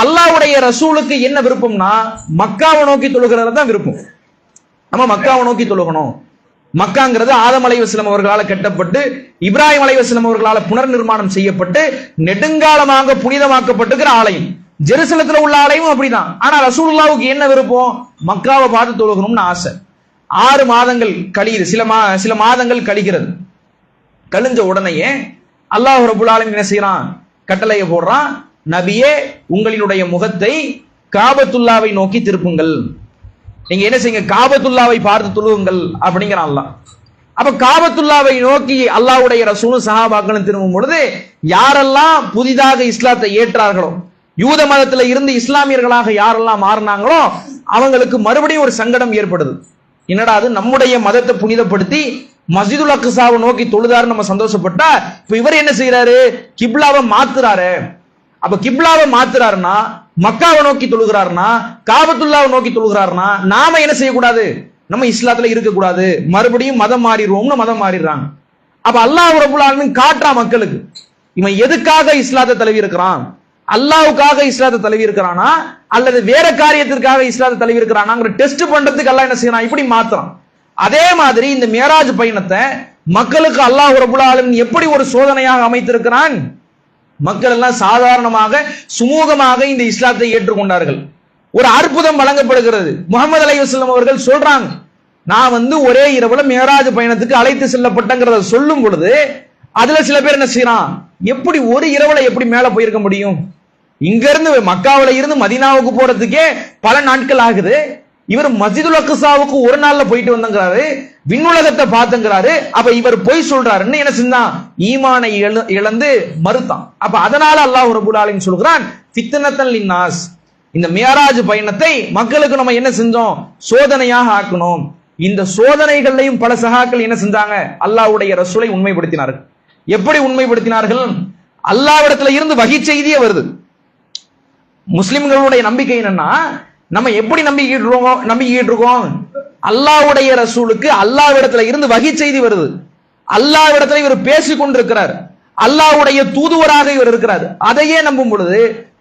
அல்லாஹ்வுடைய ரசூலுக்கு என்ன விருப்பம்னா, மக்காவை நோக்கி தொழுகிறது தான் விருப்பம். நம்ம மக்காவை நோக்கி தொழுகணும். மக்காங்கிறது ஆதம் அலைஹிஸ்ஸலாம் அவர்களால் கட்டப்பட்டு, இப்ராஹிம் அலைஹிஸ்ஸலாம் அவர்களால் புனர் நிர்மாணம் செய்யப்பட்டு நெடுங்காலமாக புனிதமாக்கப்பட்டிருக்கிற ஆலயம். ஜெருசலத்துல உள்ள ஆலயமும் அப்படிதான். ஆனா ரசூலுல்லாஹ்வுக்கு என்ன விருப்பம், மக்காவை பார்த்து தொழுகணும்னு ஆசை. 6 மாதங்கள் கழியுது, சில மாதங்கள் கழிகிறது. கழிஞ்ச உடனேயே அல்லாஹ் ரப்பல் ஆலமீன் என்ன செய்யறான், கட்டளையை போடுறான், நபியே உங்களினுடைய முகத்தை காபத்துல்லாவை நோக்கி திருப்புங்கள், நீங்க என்ன செய்யுங்க, காபத்துல்லாவை பார்த்து தொழுவுங்கள் அப்படிங்கிறான் அல்லாஹ். அப்ப காபத்துல்லாவை நோக்கி அல்லாஹ்வுடைய ரசூலும் சஹாபாக்களும் திரும்பும் பொழுது யாரெல்லாம் புதிதாக இஸ்லாத்தை ஏற்றார்களோ, யூத மதத்துல இருந்து இஸ்லாமியர்களாக யாரெல்லாம் மாறினாங்களோ அவங்களுக்கு மறுபடியும் ஒரு சங்கடம் ஏற்படுது. என்னடா அது, நம்முடைய மதத்தை புனிதப்படுத்தி மஸ்ஜிதுல் அக்ஸாவை நோக்கி தொழுதாரு நம்ம சந்தோஷப்பட்டா, இப்ப இவர் என்ன செய்யறாரு, கிப்லாவை மாத்துறாரு. அப்ப கிப்லாவை மாத்துறாருன்னா, மக்காவை நோக்கி தொழுகிறாருன்னா, காபத்துல்லாவை நோக்கி தொழுகிறாருன்னா, நாம என்ன செய்யக்கூடாது, நம்ம இஸ்லாத்துல இருக்கக்கூடாது, மறுபடியும் மதம் மாறிடுவோம்னு மதம் மாறிடுறாங்க. அப்ப அல்லாஹ் ரப்பல் ஆலமீன் காட்டுறா மக்களுக்கு, இவன் எதுக்காக இஸ்லாத்தை தழுவி இருக்கிறான், அல்லாஹ்வுக்காக இஸ்லாத்தை தழுவி இருக்கிறானா அல்லது வேற காரியத்திற்காக இஸ்லாத்தை தழுவி இருக்கிறானாங்கிற டெஸ்ட் பண்றதுக்கு அல்லாஹ் என்ன செய்யறான், இப்படி மாத்துறான். அதே மாதிரி இந்த மேராஜ் பயணத்தை மக்களுக்கு அல்லாஹ் ரப்பல் ஆலமீன் எப்படி ஒரு சோதனையாக அமைத்திருக்கிறான். மக்கள் எல்லாம் சாதாரணமாக சுமூகமாக இந்த இஸ்லாத்தை ஏற்றுக்கொண்டார்கள். ஒரு அற்புதம் வழங்கப்படுகிறது. முஹம்மது அலைஹிஸ்ஸலாம் அவர்கள் சொல்றாங்க, நான் ஒரே இரவுல மேராஜ் பயணத்துக்கு அழைத்து செல்லப்பட்டங்கிறத சொல்லும் பொழுது அதுல சில பேர் என்ன செய்யறான், எப்படி ஒரு இரவுல எப்படி மேல போயிருக்க முடியும்? இங்க இருந்து மக்காவில இருந்து மதீனாவுக்கு போறதுக்கே பல நாட்கள் ஆகுது. இவர் மஸ்ஜிதுல் அக்ஸாவுக்கு ஒரு நாள்ல போயிட்டு வந்தங்கிறாரு, விண்ணுலகத்தை பார்த்துங்கிறாரு. அப்ப இவர் பொய் சொல்றாருன்னு என்ன செஞ்சான்? ஈமானை இழந்து மறுத்தான். அப்ப அதனால அல்லாஹ் ரப்பல் ஆலமீன் சொல்கிறான், ஃபித்னத்தல் லின்னாஸ், இந்த மியராஜ் பயணத்தை மக்களுக்கு நம்ம என்ன செஞ்சோம்? சோதனையாக ஆக்கணும். இந்த சோதனைகள்லையும் பல சகாக்கள் என்ன செஞ்சாங்க? அல்லாஹ்வுடைய ரசூலை உண்மைப்படுத்தினார்கள். எப்படி உண்மைப்படுத்தினார்கள்? அல்லாஹ்விடத்துல இருந்து வஹி செய்தியே வருது. முஸ்லிம்களுடைய நம்பிக்கை என்னன்னா, நம்ம எப்படி நம்பிக்கிட்டு இருக்கோம்? அல்லாஹ்வுடைய ரசூலுக்கு அல்லாஹ்விடத்துல இருந்து வஹி செய்தி வருது. அல்லாஹ்விடத்துல இவர் பேசிக் கொண்டிருக்கிறார், அல்லாஹ்வுடைய தூதுவராக இவர் இருக்கிறார். அதையே நம்பும் பொழுது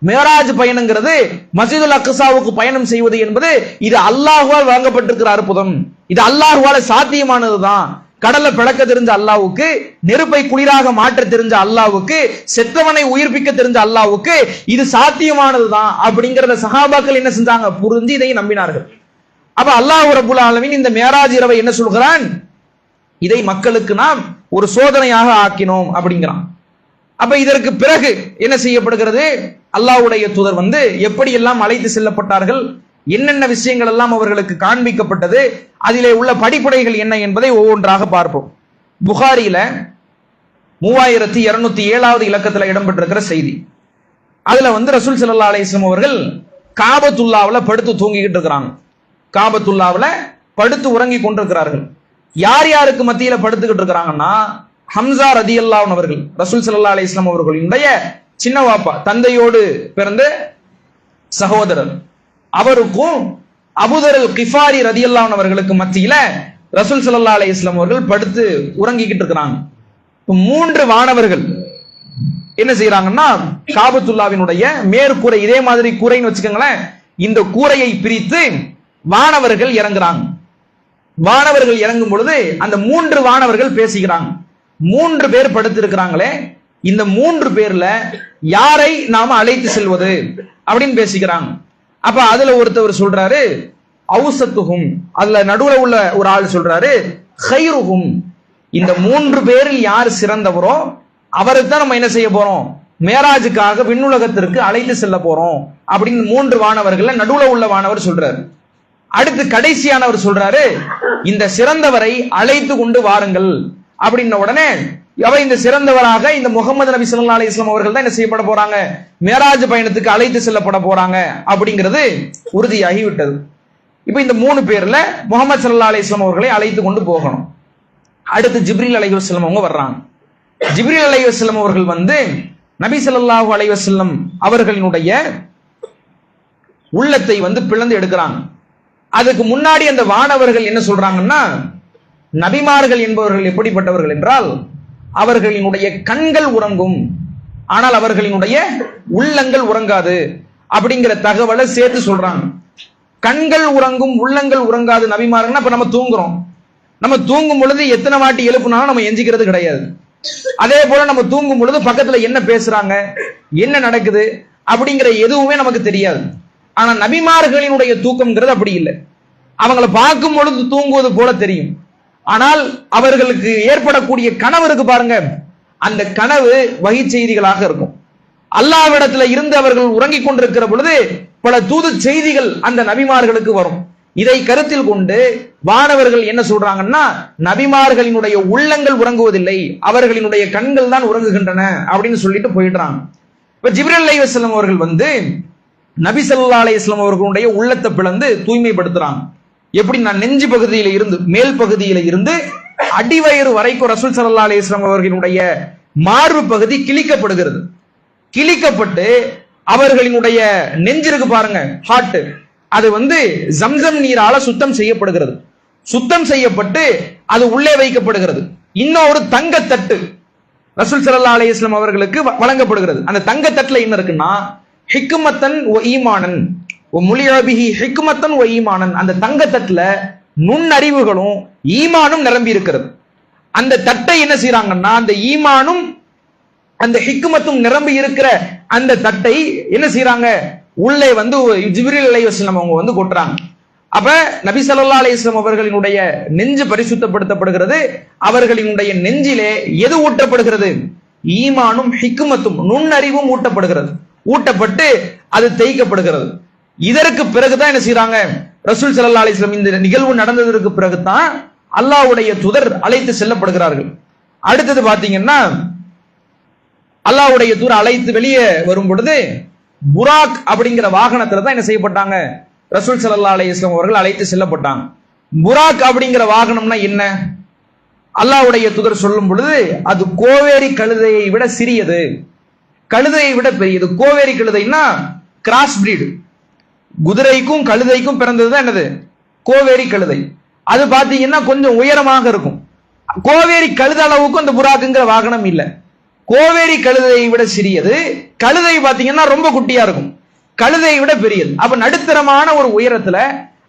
மேராஜ் பயணங்கிறது, மஸ்ஜிதுல் அக்ஸாவுக்கு பயணம் செய்வது என்பது இது அல்லாஹ்வால் வழங்கப்பட்டிருக்கிற அற்புதம். இது அல்லாஹ்வால சாத்தியமானதுதான். கடலை பிளக்க தெரிஞ்ச அல்லாஹ்வுக்கு, நெருப்பை குளிராக மாற்ற தெரிஞ்ச அல்லாஹ்வுக்கு, செத்தவனை உயிர்ப்பிக்க தெரிஞ்ச அல்லாஹ்வுக்கு இது சாத்தியமானதுதான் அப்படிங்கறத சஹாபாக்கள் என்ன செஞ்சாங்க? புரிந்து இதை நம்பினார்கள். அப்ப அல்லாஹ் ரப்பல் ஆலமீன் இந்த மேராஜ் இரவை என்ன சொல்கிறான்? இதை மக்களுக்கு நாம் ஒரு சோதனையாக ஆக்கினோம் அப்படிங்கிறான். அப்ப இதற்கு பிறகு என்ன செய்யப்படுகிறது? அல்லாஹ்வுடைய தூதர் எப்படி எல்லாம் அழைத்து செல்லப்பட்டார்கள், என்னென்ன விஷயங்கள் எல்லாம் அவர்களுக்கு காண்பிக்கப்பட்டது, அதிலே உள்ள படிப்படைகள் என்ன என்பதை ஒவ்வொன்றாக பார்ப்போம். புகாரியில 3207வது இலக்கத்தில் இடம்பெற்றிருக்கிற செய்தி. அதுல ரசூல் ஸல்லல்லாஹு அலைஹி வஸல்லம் அவர்கள் காபத்துல்லாவுல படுத்து தூங்கிக்கிட்டு இருக்கிறாங்க. காபத்துல்லாவுல படுத்து உறங்கி கொண்டிருக்கிறார்கள். யார் யாருக்கு மத்தியில படுத்துக்கிட்டு இருக்கிறாங்கன்னா, ஹம்சா ரதியல்லாஹு அன்ஹு அவர்கள், ரசூல் ஸல்லல்லாஹு அலைஹி வஸல்லம் அவர்களுடைய சின்ன வாப்பா, தந்தையோடு பிறந்த சகோதரர், அவருக்கும் அபூதர் அல் கிஃபாரி ரதியல்லாஹு அன்ஹு அவர்களுக்கு மத்தியில ரசூல் ஸல்லல்லாஹு அலைஹி வஸல்லம் அவர்கள் படுத்து உறங்கிக்கிட்டு இருக்கிறாங்க. மூன்று வானவர்கள் என்ன செய்யறாங்கன்னா, காபத்துல்லாவினுடைய மேற்கூரை, இதே மாதிரி கூரைன்னு வச்சுக்கோங்களேன், இந்த கூரையை பிரித்து வானவர்கள் இறங்குறாங்க. வானவர்கள் இறங்கும் பொழுது அந்த மூன்று வானவர்கள் பேசுகிறாங்க. 3 பேர் படுத்திருக்கிறாங்களே, இந்த 3 பேர்ல யாரை நாம அழைத்து செல்வது அப்படின்னு பேசிக்கிறாங்க. அப்ப அதுல ஒருத்தவர் சொல்றாரு அவுசத்துஹும், அதுல நடுவுல உள்ள ஒரு ஆள் சொல்றாரு கைருஹும், இந்த 3 பேரில் யார் சிறந்தவரோ அவரைத்தான் நம்ம என்ன செய்ய போறோம்? மேராஜுக்காக விண்ணுலகத்திற்கு அழைத்து செல்ல போறோம் அப்படின்னு 3 வானவர்கள்ல நடுவுல உள்ள வானவர் சொல்றாரு. அடுத்து கடைசியானவர் சொல்றாரு, இந்த சிறந்தவரை அழைத்து கொண்டு வாருங்கள் அப்படின்ன உடனே இந்த சிறந்தவராக இந்த முகமது நபி ஸல்லல்லாஹு அலைஹி வஸல்லம் அவர்கள் தான் என்ன செய்யப்பட போறாங்க? மேராஜ் பயணத்துக்கு அழைத்து செல்லப்பட போறாங்க அப்படிங்கிறது உறுதியாகி விட்டது. இப்ப இந்த 3 பேர்ல முகமது ஸல்லல்லாஹு அலைஹி வஸல்லம் அவர்களை அழைத்து கொண்டு போகணும். அடுத்து ஜிப்ரீல் அலைஹிஸ்ஸலாம் அவங்க வர்றாங்க. ஜிப்ரீல் அலைஹிஸ்ஸலாம் அவர்கள் நபி ஸல்லல்லாஹு அலைஹி வஸல்லம் அவர்களினுடைய உள்ளத்தை பிளந்து எடுக்கிறாங்க. அதுக்கு முன்னாடி அந்த வானவர்கள் என்ன சொல்றாங்கன்னா, நபிமார்கள் என்பவர்கள் எப்படிப்பட்டவர்கள் என்றால், அவர்களினுடைய கண்கள் உறங்கும், ஆனால் அவர்களினுடைய உள்ளங்கள் உறங்காது அப்படிங்கிற தகவலை சேர்த்து சொல்றாங்க. கண்கள் உறங்கும், உள்ளங்கள் உறங்காது நபிமார்கள். அப்ப நம்ம தூங்குறோம், நம்ம தூங்கும் பொழுது எத்தனை வாட்டி எழுப்புனாலும் நம்ம எஞ்சிக்கிறது கிடையாது. அதே போல நம்ம தூங்கும் பொழுது பக்கத்துல என்ன பேசுறாங்க, என்ன நடக்குது அப்படிங்கிற எதுவுமே நமக்கு தெரியாது. ஆனா நபிமார்களினுடைய தூக்கம்ங்கிறது அப்படி இல்லை. அவங்களை பார்க்கும் பொழுது தூங்குவது போல தெரியும், ஆனால் அவர்களுக்கு ஏற்படக்கூடிய கனவு இருக்கு பாருங்க, அந்த கனவு வகை செய்திகளாக இருக்கும். அல்லாஹ்விடத்துல இருந்து அவர்கள் உறங்கிக் கொண்டிருக்கிற பொழுது பல தூது செய்திகள் அந்த நபிமார்களுக்கு வரும். இதை கருத்தில் கொண்டு வானவர்கள் என்ன சொல்றாங்கன்னா, நபிமார்களினுடைய உள்ளங்கள் உறங்குவதில்லை, அவர்களினுடைய கண்கள் தான் உறங்குகின்றன அப்படின்னு சொல்லிட்டு போயிடுறாங்க. இப்ப ஜிப்ரீல் அலைஹிஸ்ஸலாம் அவர்கள் நபி ஸல்லல்லாஹு அலைஹி வஸல்லம் அவர்களுடைய உள்ளத்தை பிளந்து தூய்மைப்படுத்துறாங்க. எப்படி? நான் நெஞ்சு பகுதியில இருந்து, மேல் பகுதியில இருந்து அடிவயிறு வரைக்கும் ரசூல் ஸல்லல்லாஹு அலைஹி வஸல்லம் அவர்களுடைய மார்பு பகுதி கிழிக்கப்படுகிறது. கிழிக்கப்பட்டு அவர்களினுடைய நெஞ்சிற்கு பாருங்க, ஹார்ட், அது ஜம்சம் நீரால சுத்தம் செய்யப்படுகிறது. சுத்தம் செய்யப்பட்டு அது உள்ளே வைக்கப்படுகிறது. இன்னொரு தங்கத்தட்டு ரசூல் ஸல்லல்லாஹு அலைஹி வஸல்லம் அவர்களுக்கு வழங்கப்படுகிறது. அந்த தங்கத்தட்டுல என்ன இருக்குன்னா, ஹிக்மத்தன் வ ஈமானன் வ முலியபிஹி ஹிக்மத்தன் வ ஈமானன், அந்த தங்கத்தட்டுல நுண்ணறிவுகளும் ஈமானும் நிரம்பி இருக்கிறது. அந்த தட்டை என்ன செய்யறாங்கன்னா, அந்த ஈமானும் அந்த ஹிக்மத்தும் நிரம்பி இருக்கிற அந்த தட்டை என்ன செய்யறாங்க, உள்ளே ஜிப்ரீல் அலைஹிஸ்ஸலாம் அவங்க கொட்டுறாங்க. அப்ப நபி ஸல்லல்லாஹு அலைஹி வஸல்லம் அவர்களினுடைய நெஞ்சு பரிசுத்தப்படுத்தப்படுகிறது. அவர்களினுடைய நெஞ்சிலே எது ஊற்றப்படுகிறது? ஈமானும் ஹிக்மத்தும் நுண்ணறிவும் ஊட்டப்பட்டு அது தேய்க்கப்படுகிறது. இதற்கு பிறகுதான் என்ன செய்யறாங்க, ரசூல் ஸல்லல்லாஹு அலைஹி வஸல்லம் இந்த நிகழ்வு நடந்ததற்கு பிறகுதான் அல்லாஹ்வுடைய தூதர் அழைத்து செல்லப்படுகிறார்கள். அடுத்தது பாத்தீங்கன்னா, அல்லாஹ்வுடைய தூதர் அழைத்து வெளியே வரும் பொழுது புராக் அப்படிங்கிற வாகனத்துல தான் என்ன செய்யப்பட்டாங்க, ரசூல் ஸல்லல்லாஹு அலைஹி வஸல்லம் அவர்கள் அழைத்து செல்லப்பட்டாங்க. புராக் அப்படிங்கிற வாகனம்னா என்ன, அல்லாஹ்வுடைய தூதர் சொல்லும் பொழுது அது கோவேரி கழுதையை விட சிறியது, கழுதையை விட பெரியது. கோவேரி கழுதைன்னா கிராஸ் பிரீடு, குதிரைக்கும் கழுதைக்கும் பிறந்ததுதான் என்னது, கோவேரி கழுதை. அது பாத்தீங்கன்னா கொஞ்சம் உயரமாக இருக்கும். கோவேரி கழுத அளவுக்கும் அந்த புராக்குங்கிற வாகனம் இல்ல, கோவேரி கழுதையை விட சிறியது. கழுதை பாத்தீங்கன்னா ரொம்ப குட்டியா இருக்கும், கழுதையை விட பெரியது. அப்ப நடுத்தரமான ஒரு உயரத்துல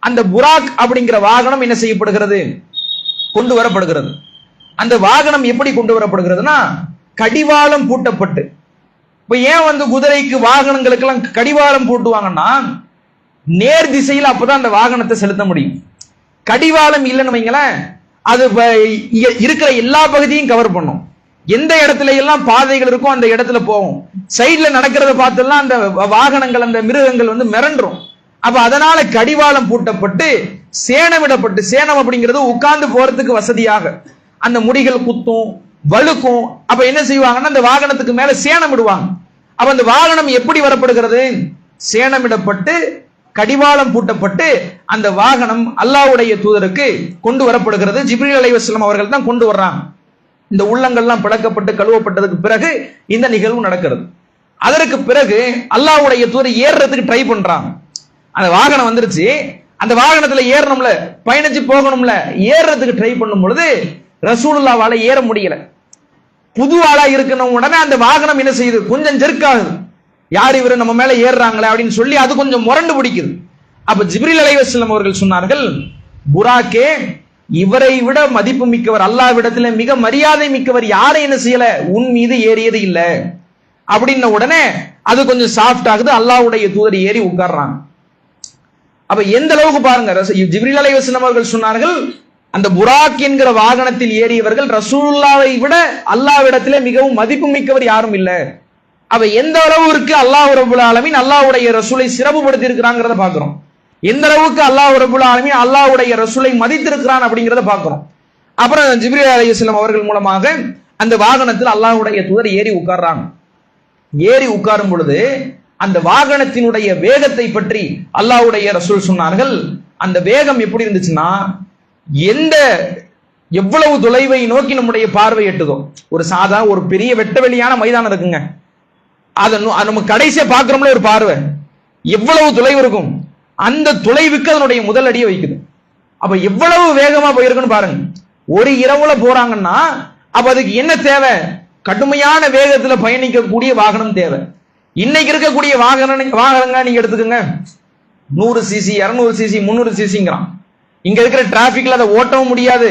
அந்த புராக் அப்படிங்கிற வாகனம் என்ன செய்யப்படுகிறது, கொண்டு வரப்படுகிறது. அந்த வாகனம் எப்படி கொண்டு வரப்படுகிறதுனா கடிவாளம் பூட்டப்பட்டு. இப்ப ஏன் குதிரைக்கு வாகனங்களுக்கு எல்லாம் கடிவாளம் பூட்டுவாங்கன்னா, நேர் திசையில் அப்பதான் அந்த வாகனத்தை செலுத்த முடியும். கடிவாளம் இல்லைன்னு வைங்களேன், அது இருக்கிற எல்லா பகுதியும் கவர் பண்ணும். எந்த இடத்துல எல்லாம் பாதைகள் இருக்கும் அந்த இடத்துல போகும். சைட்ல நடக்கிறத பார்த்தெல்லாம் அந்த வாகனங்கள், அந்த மிருகங்கள் மிரண்டும். அப்ப அதனால கடிவாளம் பூட்டப்பட்டு சேனமிடப்பட்டு, சேனம் அப்படிங்கிறது உட்கார்ந்து போறதுக்கு வசதியாக, அந்த முடிகள் குத்தும் வழுக்கும். அப்ப என்ன செய்வாங்கன்னா அந்த வாகனத்துக்கு மேல சேனம் விடுவாங்க. அப்ப அந்த வாகனம் எப்படி வரப்படுகிறது, சேனமிடப்பட்டு கடிவாளம் பூட்டப்பட்டு அந்த வாகனம் அல்லாஹ்வுடைய தூதருக்கு கொண்டு வரப்படுகிறது. ஜிப்ரீல் அலைஹிஸ்ஸலாம் அவர்கள் தான் கொண்டு வர்றாங்க. இந்த உள்ளங்கள்லாம் பிளக்கப்பட்டு கழுவப்பட்டதுக்கு பிறகு இந்த நிகழ்வு நடக்கிறது. அதற்கு பிறகு அல்லாஹ்வுடைய தூதர் ஏறுறதுக்கு ட்ரை பண்றாங்க. அந்த வாகனம் வந்துருச்சு, அந்த வாகனத்துல ஏறணும்ல, பயணிச்சு போகணும்ல, ஏறுறதுக்கு ட்ரை பண்ணும் பொழுது ரசூலுல்லாஹ்வால ஏற முடியல. புது ஆளா இருக்கணும் உடனே அந்த வாகனம் என்ன செய்யுது, கொஞ்சம் ஜெர்க்காகுது. யார் இவரு நம்ம மேல ஏறுறாங்களே அப்படின்னு சொல்லி அது கொஞ்சம் முரண்டு பிடிக்குது. அப்ப ஜிப்ரீல் அலைஹிஸ்ஸலாம் அவர்கள் சொன்னார்கள், புராக்கே, இவரை விட மதிப்பு மிக்கவர், அல்லாஹ்விடத்துல மிக மரியாதை மிக்கவர் யாரை என்ன செய்யல, உன் மீது ஏறியது இல்ல அப்படின்ன உடனே அது கொஞ்சம் சாஃப்ட் ஆகுது. அல்லாஹ்வுடைய தூதர் ஏறி உட்கார்றாங்க. அப்ப எந்த அளவுக்கு பாருங்க, ஜிப்ரீல் அலைஹிஸ்ஸலாம் அவர்கள் சொன்னார்கள், அந்த புராக் என்கிற வாகனத்தில் ஏறியவர்கள் ரசூலுல்லாவை விட அல்லாஹ்விடத்திலே மிகவும் மதிப்பு மிக்கவர் யாரும் இல்ல. அவ எந்த அளவுக்கு அல்லாஹ் ரப்பல் ஆலமீன் அல்லாஹ்வுடைய ரசூலை சிறப்புப்படுத்தி இருக்கிறாங்கிறத பாக்குறோம். எந்த அளவுக்கு அல்லாஹ் ரப்பல் ஆலமீன் அல்லாஹ்வுடைய ரசூலை மதித்திருக்கிறான் அப்படிங்கிறத பாக்குறோம். அப்புறம் ஜிப்ரீல் அலைஹிஸ்ஸலாம் அவர்கள் மூலமாக அந்த வாகனத்தில் அல்லாஹ்வுடைய தூதர் ஏறி உட்கார்றாங்க. ஏறி உட்காரும் பொழுது அந்த வாகனத்தினுடைய வேகத்தை பற்றி அல்லாஹ்வுடைய ரசூல் சொன்னார்கள். அந்த வேகம் எப்படி இருந்துச்சுன்னா, எவ்வளவு தொலைவை நோக்கி நம்முடைய பார்வை எட்டுதோ, ஒரு பெரிய வெட்ட வெளியான மைதானம் இருக்குங்க, அதை நம்ம கடைசியா பாக்குறோம்ல ஒரு பார்வை, எவ்வளவு தொலைவு இருக்கும், அந்த தொலைவுக்கு அதனுடைய முதல் அடியை வைக்குது. அப்ப எவ்வளவு வேகமா போயிருக்குன்னு பாருங்க. ஒரு இரவுல போறாங்கன்னா அப்ப அதுக்கு என்ன தேவை, கடுமையான வேகத்துல பயணிக்கக்கூடிய வாகனம் தேவை. இன்னைக்கு இருக்கக்கூடிய வாகனங்க நீங்க எடுத்துக்கோங்க, 100 சிசி 200 சிசி 300 சிசிங்கிறான். இங்க இருக்கிற டிராபிக்ல அதை ஓட்டவும் முடியாது.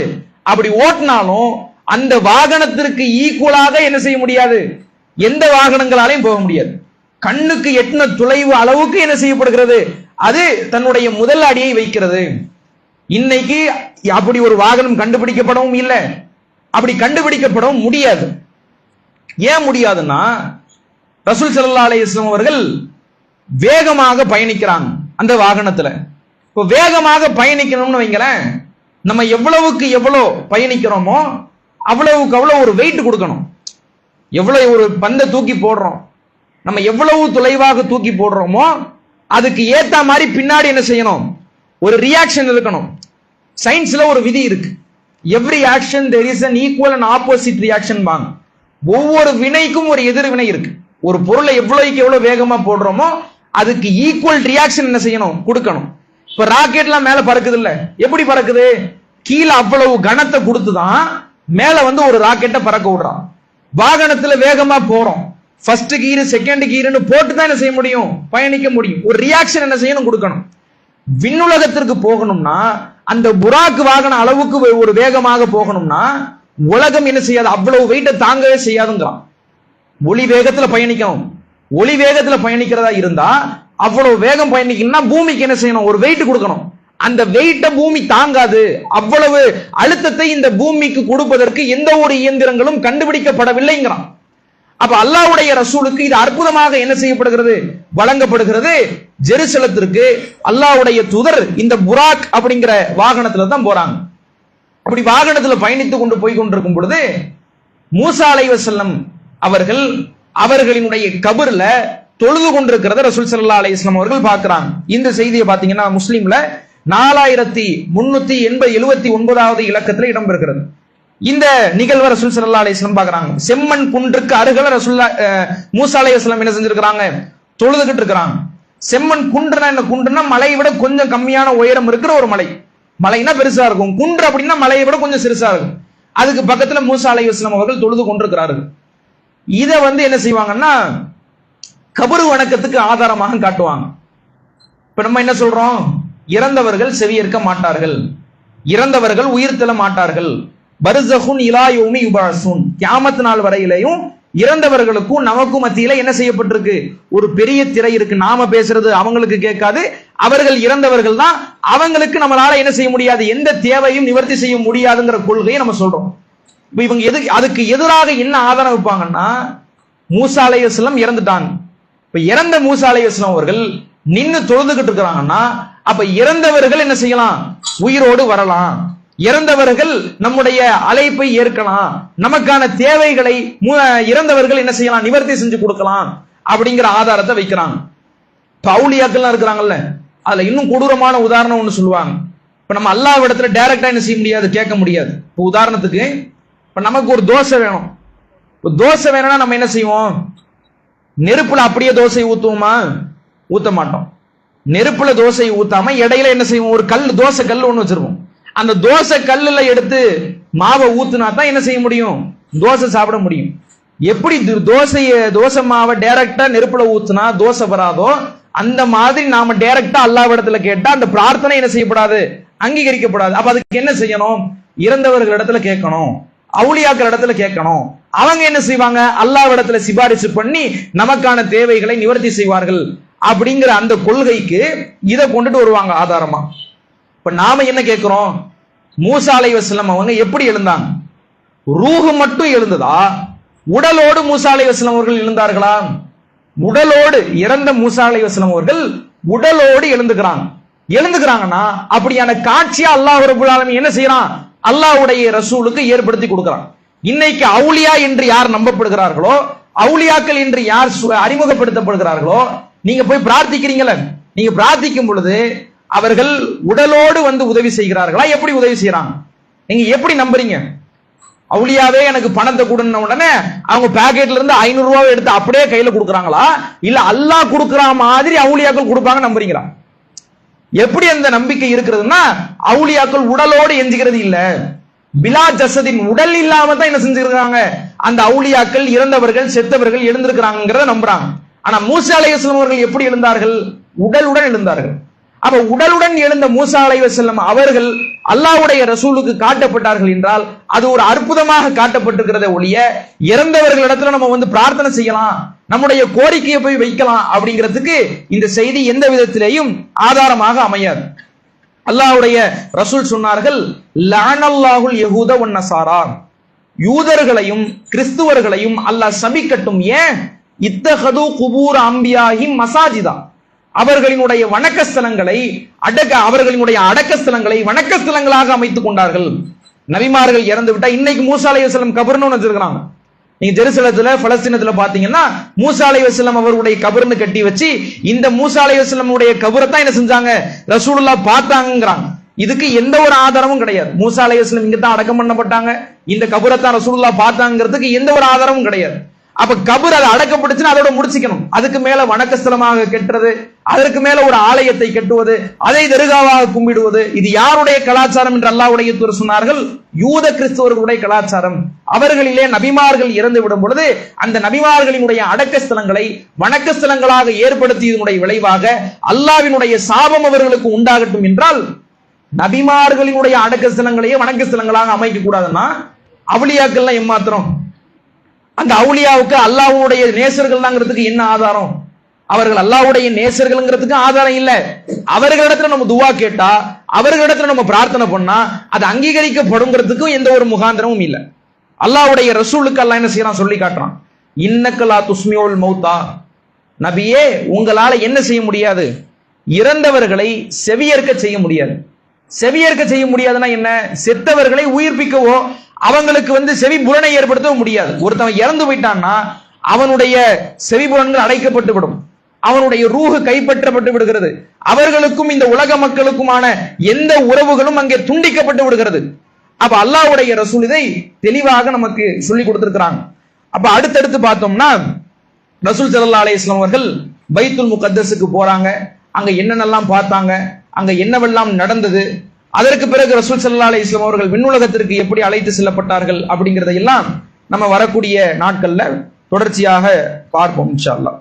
அப்படி ஓட்டினாலும் அந்த வாகனத்திற்கு ஈக்குவலாக என்ன செய்ய முடியாது, எந்த வாகனங்களாலையும் போக முடியாது. கண்ணுக்கு எட்டின தொலைவு அளவுக்கு என்ன செய்யப்படுகிறது, அது தன்னுடைய முதல் அடியை வைக்கிறது. இன்னைக்கு அப்படி ஒரு வாகனம் கண்டுபிடிக்கப்படவும் இல்லை, அப்படி கண்டுபிடிக்கப்படவும் முடியாது. ஏன் முடியாதுன்னா, ரசூல் ஸல்லல்லாஹு அலைஹி வஸல்லம் அவர்கள் வேகமாக பயணிக்கிறாங்க அந்த வாகனத்துல. இப்போ வேகமாக பயணிக்கணும்னு வைங்களேன், நம்ம எவ்வளவுக்கு எவ்வளோ பயணிக்கிறோமோ அவ்வளவுக்கு அவ்வளோ ஒரு வெயிட் கொடுக்கணும். எவ்வளவு ஒரு பந்தை தூக்கி போடுறோம், நம்ம எவ்வளவு தொலைவாக தூக்கி போடுறோமோ அதுக்கு ஏத்த மாதிரி பின்னாடி என்ன செய்யணும், ஒரு ரியாக்ஷன் இருக்கணும். சயின்ஸ்ல ஒரு விதி இருக்கு, every action there is an equal and opposite reaction வாங்க. ஒவ்வொரு வினைக்கும் ஒரு எதிர்வினை இருக்கு. ஒரு பொருளை எவ்வளவுக்கு எவ்வளவு வேகமா போடுறோமோ அதுக்கு ஈக்குவல் ரியாக்ஷன் என்ன செய்யணும், கொடுக்கணும். இப்ப ராக்கெட்லாம் மேல பறக்குது இல்ல, எப்படி பறக்குது, கீழே அவ்வளவு கனத்தை கொடுத்துதான் மேல ஒரு ராக்கெட்டை பறக்க விடுறான். வாகனத்துல வேகமா போறோம், ஃபர்ஸ்ட் கீர் செகண்ட் கீர்னு போட்டு தான் என்ன செய்ய முடியும், பயணிக்க முடியும். ஒரு ரியாக்ஷன் என்ன செய்யணும், கொடுக்கணும். விண்ணுலகத்திற்கு போகணும்னா அந்த புராக் வாகன அளவுக்கு ஒரு வேகமாக போகணும்னா உலகம் என்ன செய்யாது, அவ்வளவு வெயிட்டை தாங்கவே செய்யாதுங்கிறான். ஒளி வேகத்துல பயணிக்கணும். ஒளி வேகத்துல பயணிக்கிறதா இருந்தா அவ்வளவு வேகம் பயணிக்கணும்னா பூமிக்கு என்ன செய்யணும், ஒரு வெயிட் கொடுக்கணும். அந்த வெயிட்டை பூமி தாங்காது. அவ்வளவு அழுத்தத்தை இந்த பூமிக்கு கொடுப்பதற்கு எந்த ஒரு இயந்திரங்களும் கண்டுபிடிக்கப்படவில்லைங்கிறான். அப்ப அல்லாஹ்வுடைய ரசூலுக்கு இது அற்புதமாக என்ன செய்யப்படுகிறது, வழங்கப்படுகிறது. ஜெருசலத்திற்கு அல்லாஹ்வுடைய தூதர் இந்த புராக் அப்படிங்கிற வாகனத்துல தான் போறாங்க. அப்படி வாகனத்துல பயணித்துக் கொண்டு போய் கொண்டிருக்கும் பொழுது மூசா அலைஹிஸ்ஸலாம் அவர்கள் அவர்களினுடைய கபர்ல தொழுது கொண்டிருக்கிறத ரசூல் ஸல்லல்லாஹு அலைஹி வஸல்லம் அவர்கள் பார்க்கிறாங்க. இந்த செய்தியை பாத்தீங்கன்னா முஸ்லிம்ல 4379வது இலக்கத்துல இடம்பெறுகிறது. இந்த நிகழ்வை ரசூல் ஸல்லல்லாஹு அலைஹி வஸல்லம் பார்க்கறாங்க. செம்மண் குன்றுக்கு அருகில மூசா அலைஹிஸ்ஸலாம் என்ன செஞ்சிருக்காங்க, தொழுதுகிட்டு இருக்காங்க. செம்மண் குன்றுனா என்ன, குன்றுனா மலையை விட கொஞ்சம் கம்மியான உயரம் இருக்கிற ஒரு மலை. மலைனா பெருசா இருக்கும், குன்று அப்படின்னா மலையை விட கொஞ்சம் சிறுசா இருக்கும். அதுக்கு பக்கத்துல மூசா அலைஹிஸ்ஸலாம் அவர்கள் தொழுது கொண்டிருக்கிறார்கள். இத என்ன செய்வாங்கன்னா கபரு வணக்கத்துக்கு ஆதாரமாக காட்டுவாங்க. இப்ப நம்ம என்ன சொல்றோம், இறந்தவர்கள் செவியேற்க மாட்டார்கள், இறந்தவர்கள் உயிர் தெள்ள மாட்டார்கள், பர்ஸகுன் இலா யௌமி யுபஅஸூன், கியாமத் நாள் வரையிலையும் இறந்தவர்களுக்கும் நமக்கும் மத்தியில என்ன செய்யப்பட்டிருக்கு, ஒரு பெரிய திரை இருக்கு. நாம பேசுறது அவங்களுக்கு கேட்காது, அவர்கள் இறந்தவர்கள் தான், அவங்களுக்கு நம்மளால என்ன செய்ய முடியாது, எந்த தேவையும் நிவர்த்தி செய்ய முடியாதுங்கிற கொள்கையை நம்ம சொல்றோம். இப்ப இவங்க அதுக்கு எதிராக என்ன ஆதாரம் வைப்பாங்கன்னா, மூசா அலைஹிஸ்ஸலாம் இறந்துட்டாங்க. இப்ப இறந்த மூசா அலைஹிஸ்ஸலாம் அவர்கள் நின்னு தொழுதுகிட்டு இருக்கிறாங்கன்னா, அப்ப இறந்தவர்கள் என்ன செய்யலாம், உயிரோடு வரலாம், இறந்தவர்கள் நம்முடைய அழைப்பை ஏற்கலாம், நமக்கான தேவைகளை இறந்தவர்கள் என்ன செய்யலாம், நிவர்த்தி செஞ்சு கொடுக்கலாம் அப்படிங்கிற ஆதாரத்தை வைக்கிறாங்க. இப்ப அவுலியாக்கள்லாம் இருக்கிறாங்கல்ல, அதுல இன்னும் கொடூரமான உதாரணம் ஒண்ணு சொல்லுவாங்க. இப்ப நம்ம அல்லாஹ் இடத்துல டைரக்டா என்ன செய்ய முடியாது, கேட்க முடியாது. இப்ப உதாரணத்துக்கு இப்ப நமக்கு ஒரு தோசை வேணும். தோசை வேணும்னா நம்ம என்ன செய்வோம், நெருப்புல அப்படியே தோசை ஊத்துவோமா, ஊத்த மாட்டோம். நெருப்புல தோசை ஊத்தாம இடையில என்ன செய்வோம், ஒரு கல், தோசை கல் ஒண்ணு வச்சிருப்போம். அந்த தோசை கல்லுல எடுத்து மாவை ஊத்துனா தான் என்ன செய்ய முடியும், தோசை சாப்பிட முடியும். எப்படி தோசை மாவை டைரக்டா நெருப்புல ஊத்துனா தோசை வராதோ, அந்த மாதிரி நாம டைரக்டா அல்லாஹ்விடத்துல கேட்டா அந்த பிரார்த்தனை என்ன செய்யப்படாது, அங்கீகரிக்கப்படாது. அப்ப அதுக்கு என்ன செய்யணும், இறந்தவர்கள் இடத்துல கேட்கணும், அவுலியாக்கள் இடத்துல கேட்கணும். அவங்க என்ன செய்வாங்க, அல்லாஹ்விடத்துல சிபாரிசு பண்ணி நமக்கான தேவைகளை நிவர்த்தி செய்வார்கள் அப்படிங்கிற அந்த கொள்கைக்கு இதை கொண்டுட்டு வருவாங்க ஆதாரமா. இப்ப நாம என்ன கேட்கிறோம், மூசா அலைஹிஸ்ஸலாம் அவங்க எப்படி எழுந்தாங்க, ரூஹு மட்டும் எழுந்ததா, உடலோடு மூசா அலைஹிஸ்ஸலாம் அவர்கள் எழுந்தார்களா? உடலோடு, இறந்த மூசா அலைஹிஸ்ஸலாம் அவர்கள் உடலோடு எழுந்துக்கிறாங்கன்னா அப்படியான காட்சியா அல்லாஹ் ரப்பல் ஆலமீன் என்ன செய்யறான், அல்லாஹ்வுடைய ரசூலுக்கு ஏற்படுத்தி கொடுக்கிறான். இன்னைக்கு அவுலியா என்று யார் நம்பப்படுகிறார்களோ, அவுலியாக்கள் என்று யார் அறிமுகப்படுத்தப்படுகிறார்களோ, நீங்க போய் பிரார்த்திக்கிறீங்களே, நீங்க பிரார்த்திக்கும் பொழுது அவர்கள் உடலோடு உதவி செய்கிறார்களா, எப்படி உதவி செய்யறாங்க, நீங்க எப்படி நம்புறீங்க? அவுலியாவே எனக்கு பணத்தை கொடுன உடனே அவங்க பாக்கெட்ல இருந்து 500 ரூபாய் எடுத்து அப்படியே கையில கொடுக்குறாங்களா, இல்ல அல்லாஹ் கொடுக்குற மாதிரி அவுலியாக்கள் கொடுப்பாங்க நம்புறீங்களா? எப்படி அந்த நம்பிக்கை இருக்கிறதுன்னா, அவுலியாக்கள் உடலோடு எஞ்சுகிறது இல்ல, பிலா ஜசதின், உடல் இல்லாம தான் என்ன செஞ்சிருக்காங்க, அந்த அவுலியாக்கள் இறந்தவர்கள் செத்தவர்கள் எழுந்திருக்கிறாங்கிறத நம்புறாங்க. ஆனா மூசா அலைஹிஸ்ஸலாம் அவர்கள் எப்படி எழுந்தார்கள், உடலுடன் எழுந்தார்கள். அப்ப உடலுடன் எழுந்த மூசா அலைஹிஸ்ஸலாம் அவர்கள் அல்லாஹ்வுடைய ரசூலுக்கு காட்டப்பட்டார்கள் என்றால் அது ஒரு அற்புதமாக காட்டப்பட்டிருக்கிறத ஒழிய இறந்தவர்களிடத்துல நம்ம பிரார்த்தனை செய்யலாம், நம்முடைய கோரிக்கையை போய் வைக்கலாம் அப்படிங்கிறதுக்கு இந்த செய்தி எந்த விதத்திலேயும் ஆதாரமாக அமையாது. அல்லாஹ்வுடைய ரசூல் சொன்னார்கள், லஅனல்லாஹுல் யஹூத வன் நஸாரா, யூதர்களையும் கிறிஸ்துவர்களையும் அல்லாஹ் சபிக்கட்டும். ஏன், இத்தஹது குபூர் அம்பியாஹிம் மசாஜிதா, அவர்களினுடைய வணக்கஸ்தலங்களை அவர்களினுடைய அடக்கஸ்தலங்களை வணக்கஸ்தலங்களாக அமைத்துக் கொண்டார்கள். நபிமார்கள் இறந்து விட்டா இன்னைக்கு மூசா அலைஹிஸ்ஸலாம் கபர்னு வச்சிருக்காங்க. நீங்க ஜெருசலத்துல பலஸ்தீனத்துல பாத்தீங்கன்னா மூசா அலைஹிஸ்ஸலாம் அவருடைய கபர்னு கட்டி வச்சு இந்த மூசா அலைஹிஸ்ஸலாம் உடைய கபரை தான் என்ன செஞ்சாங்க, ரசூலுல்லாஹ் பார்த்தாங்கங்கறாங்க. இதுக்கு எந்த ஒரு ஆதாரமும் கிடையாது. மூசா அலைஹிஸ்ஸலாம் இங்க தான் அடக்கம் பண்ணப்பட்டாங்க, இந்த கபரை தான் ரசூலுல்லாஹ் பார்த்தாங்கிறதுக்கு எந்த ஒரு ஆதாரமும் கிடையாது. அப்ப கபர் அதை அடக்கப்படுச்சுன்னா அதோட முடிச்சுக்கணும். அதுக்கு மேல வணக்கஸ்தலமாக கட்டுறது, அதற்கு மேல ஒரு ஆலயத்தை கட்டுவது, அதை தர்காவாக கும்பிடுவது, இது யாருடைய கலாச்சாரம் என்று அல்லாஹ்வுடைய தூதர் சொன்னார்கள், யூத கிறிஸ்தவர்களுடைய கலாச்சாரம். அவர்களிலே நபிமார்கள் இறந்து விடும் பொழுது அந்த நபிமார்களினுடைய அடக்கஸ்தலங்களை வணக்கஸ்தலங்களாக ஏற்படுத்தியதனுடைய விளைவாக அல்லாஹ்வினுடைய சாபம் அவர்களுக்கு உண்டாகட்டும் என்றால் நபிமார்களினுடைய அடக்கஸ்தலங்களையே வணக்கஸ்தலங்களாக அமைக்க கூடாதுன்னா அவுலியாக்கள்லாம் ஏமாத்திரம். அந்த அவுலியாவுக்கு அல்லாஹ்வுடைய நேசர்கள் தாங்கிறதுக்கு என்ன ஆதாரம்? அவர்கள் அல்லாஹ்வுடைய நேசர்கள்ங்கிறதுக்கு ஆதாரம் இல்ல. அவர்களிடத்துல நம்ம துவா கேட்டா, அவர்களிடத்துல நம்ம பிரார்த்தனை பண்ணா அது அங்கீகரிக்கப்படுங்கிறதுக்கும் எந்த ஒரு முகாந்திரமும் இல்ல. அல்லாஹ்வுடைய ரசூலுக்கு அல்லாஹ் என்ன செய்யறான் சொல்லி காட்டுறான். இன்னக்கலா துஸ்மியோல் மௌத்தா, நபியே உங்களால என்ன செய்ய முடியாது, இறந்தவர்களை செவியேற்க செய்ய முடியாது. செவியேற்க செய்ய முடியாதுன்னா என்ன, செத்தவர்களை உயிர்ப்பிக்கவோ அவங்களுக்கு செவி புலனை ஏற்படுத்தவும் முடியாது. ஒருத்தவன் இறந்து போயிட்டான்னா அவனுடைய செவிபுலன்கள் அடைக்கப்பட்டு விடும், அவனுடைய ரூஹு கைப்பற்றப்பட்டு விடுகிறது, அவர்களுக்கும் இந்த உலக மக்களுக்குமான எந்த உறவுகளும் அங்கே துண்டிக்கப்பட்டு விடுகிறது. அப்ப அல்லாஹ்வுடைய ரசூல் இதை தெளிவாக நமக்கு சொல்லி கொடுத்திருக்கிறாங்க. அப்ப அடுத்தடுத்து பார்த்தோம்னா ரசூல் ஸல்லல்லாஹு அலைஹி வஸல்லம் அவர்கள் பைத்துல் முகத்தஸுக்கு போறாங்க, அங்க என்னென்னலாம் பார்த்தாங்க, அங்க என்னவெல்லாம் நடந்தது, அதற்கு பிறகு ரசூல் ஸல்லல்லாஹு அலைஹி வஸல்லம் அவர்கள் விண்ணுலகத்திற்கு எப்படி அழைத்து செல்லப்பட்டார்கள் அப்படிங்கறதையெல்லாம் நம்ம வரக்கூடிய நாட்கள்ல தொடர்ச்சியாக பார்ப்போம் இன்ஷா அல்லாஹ்.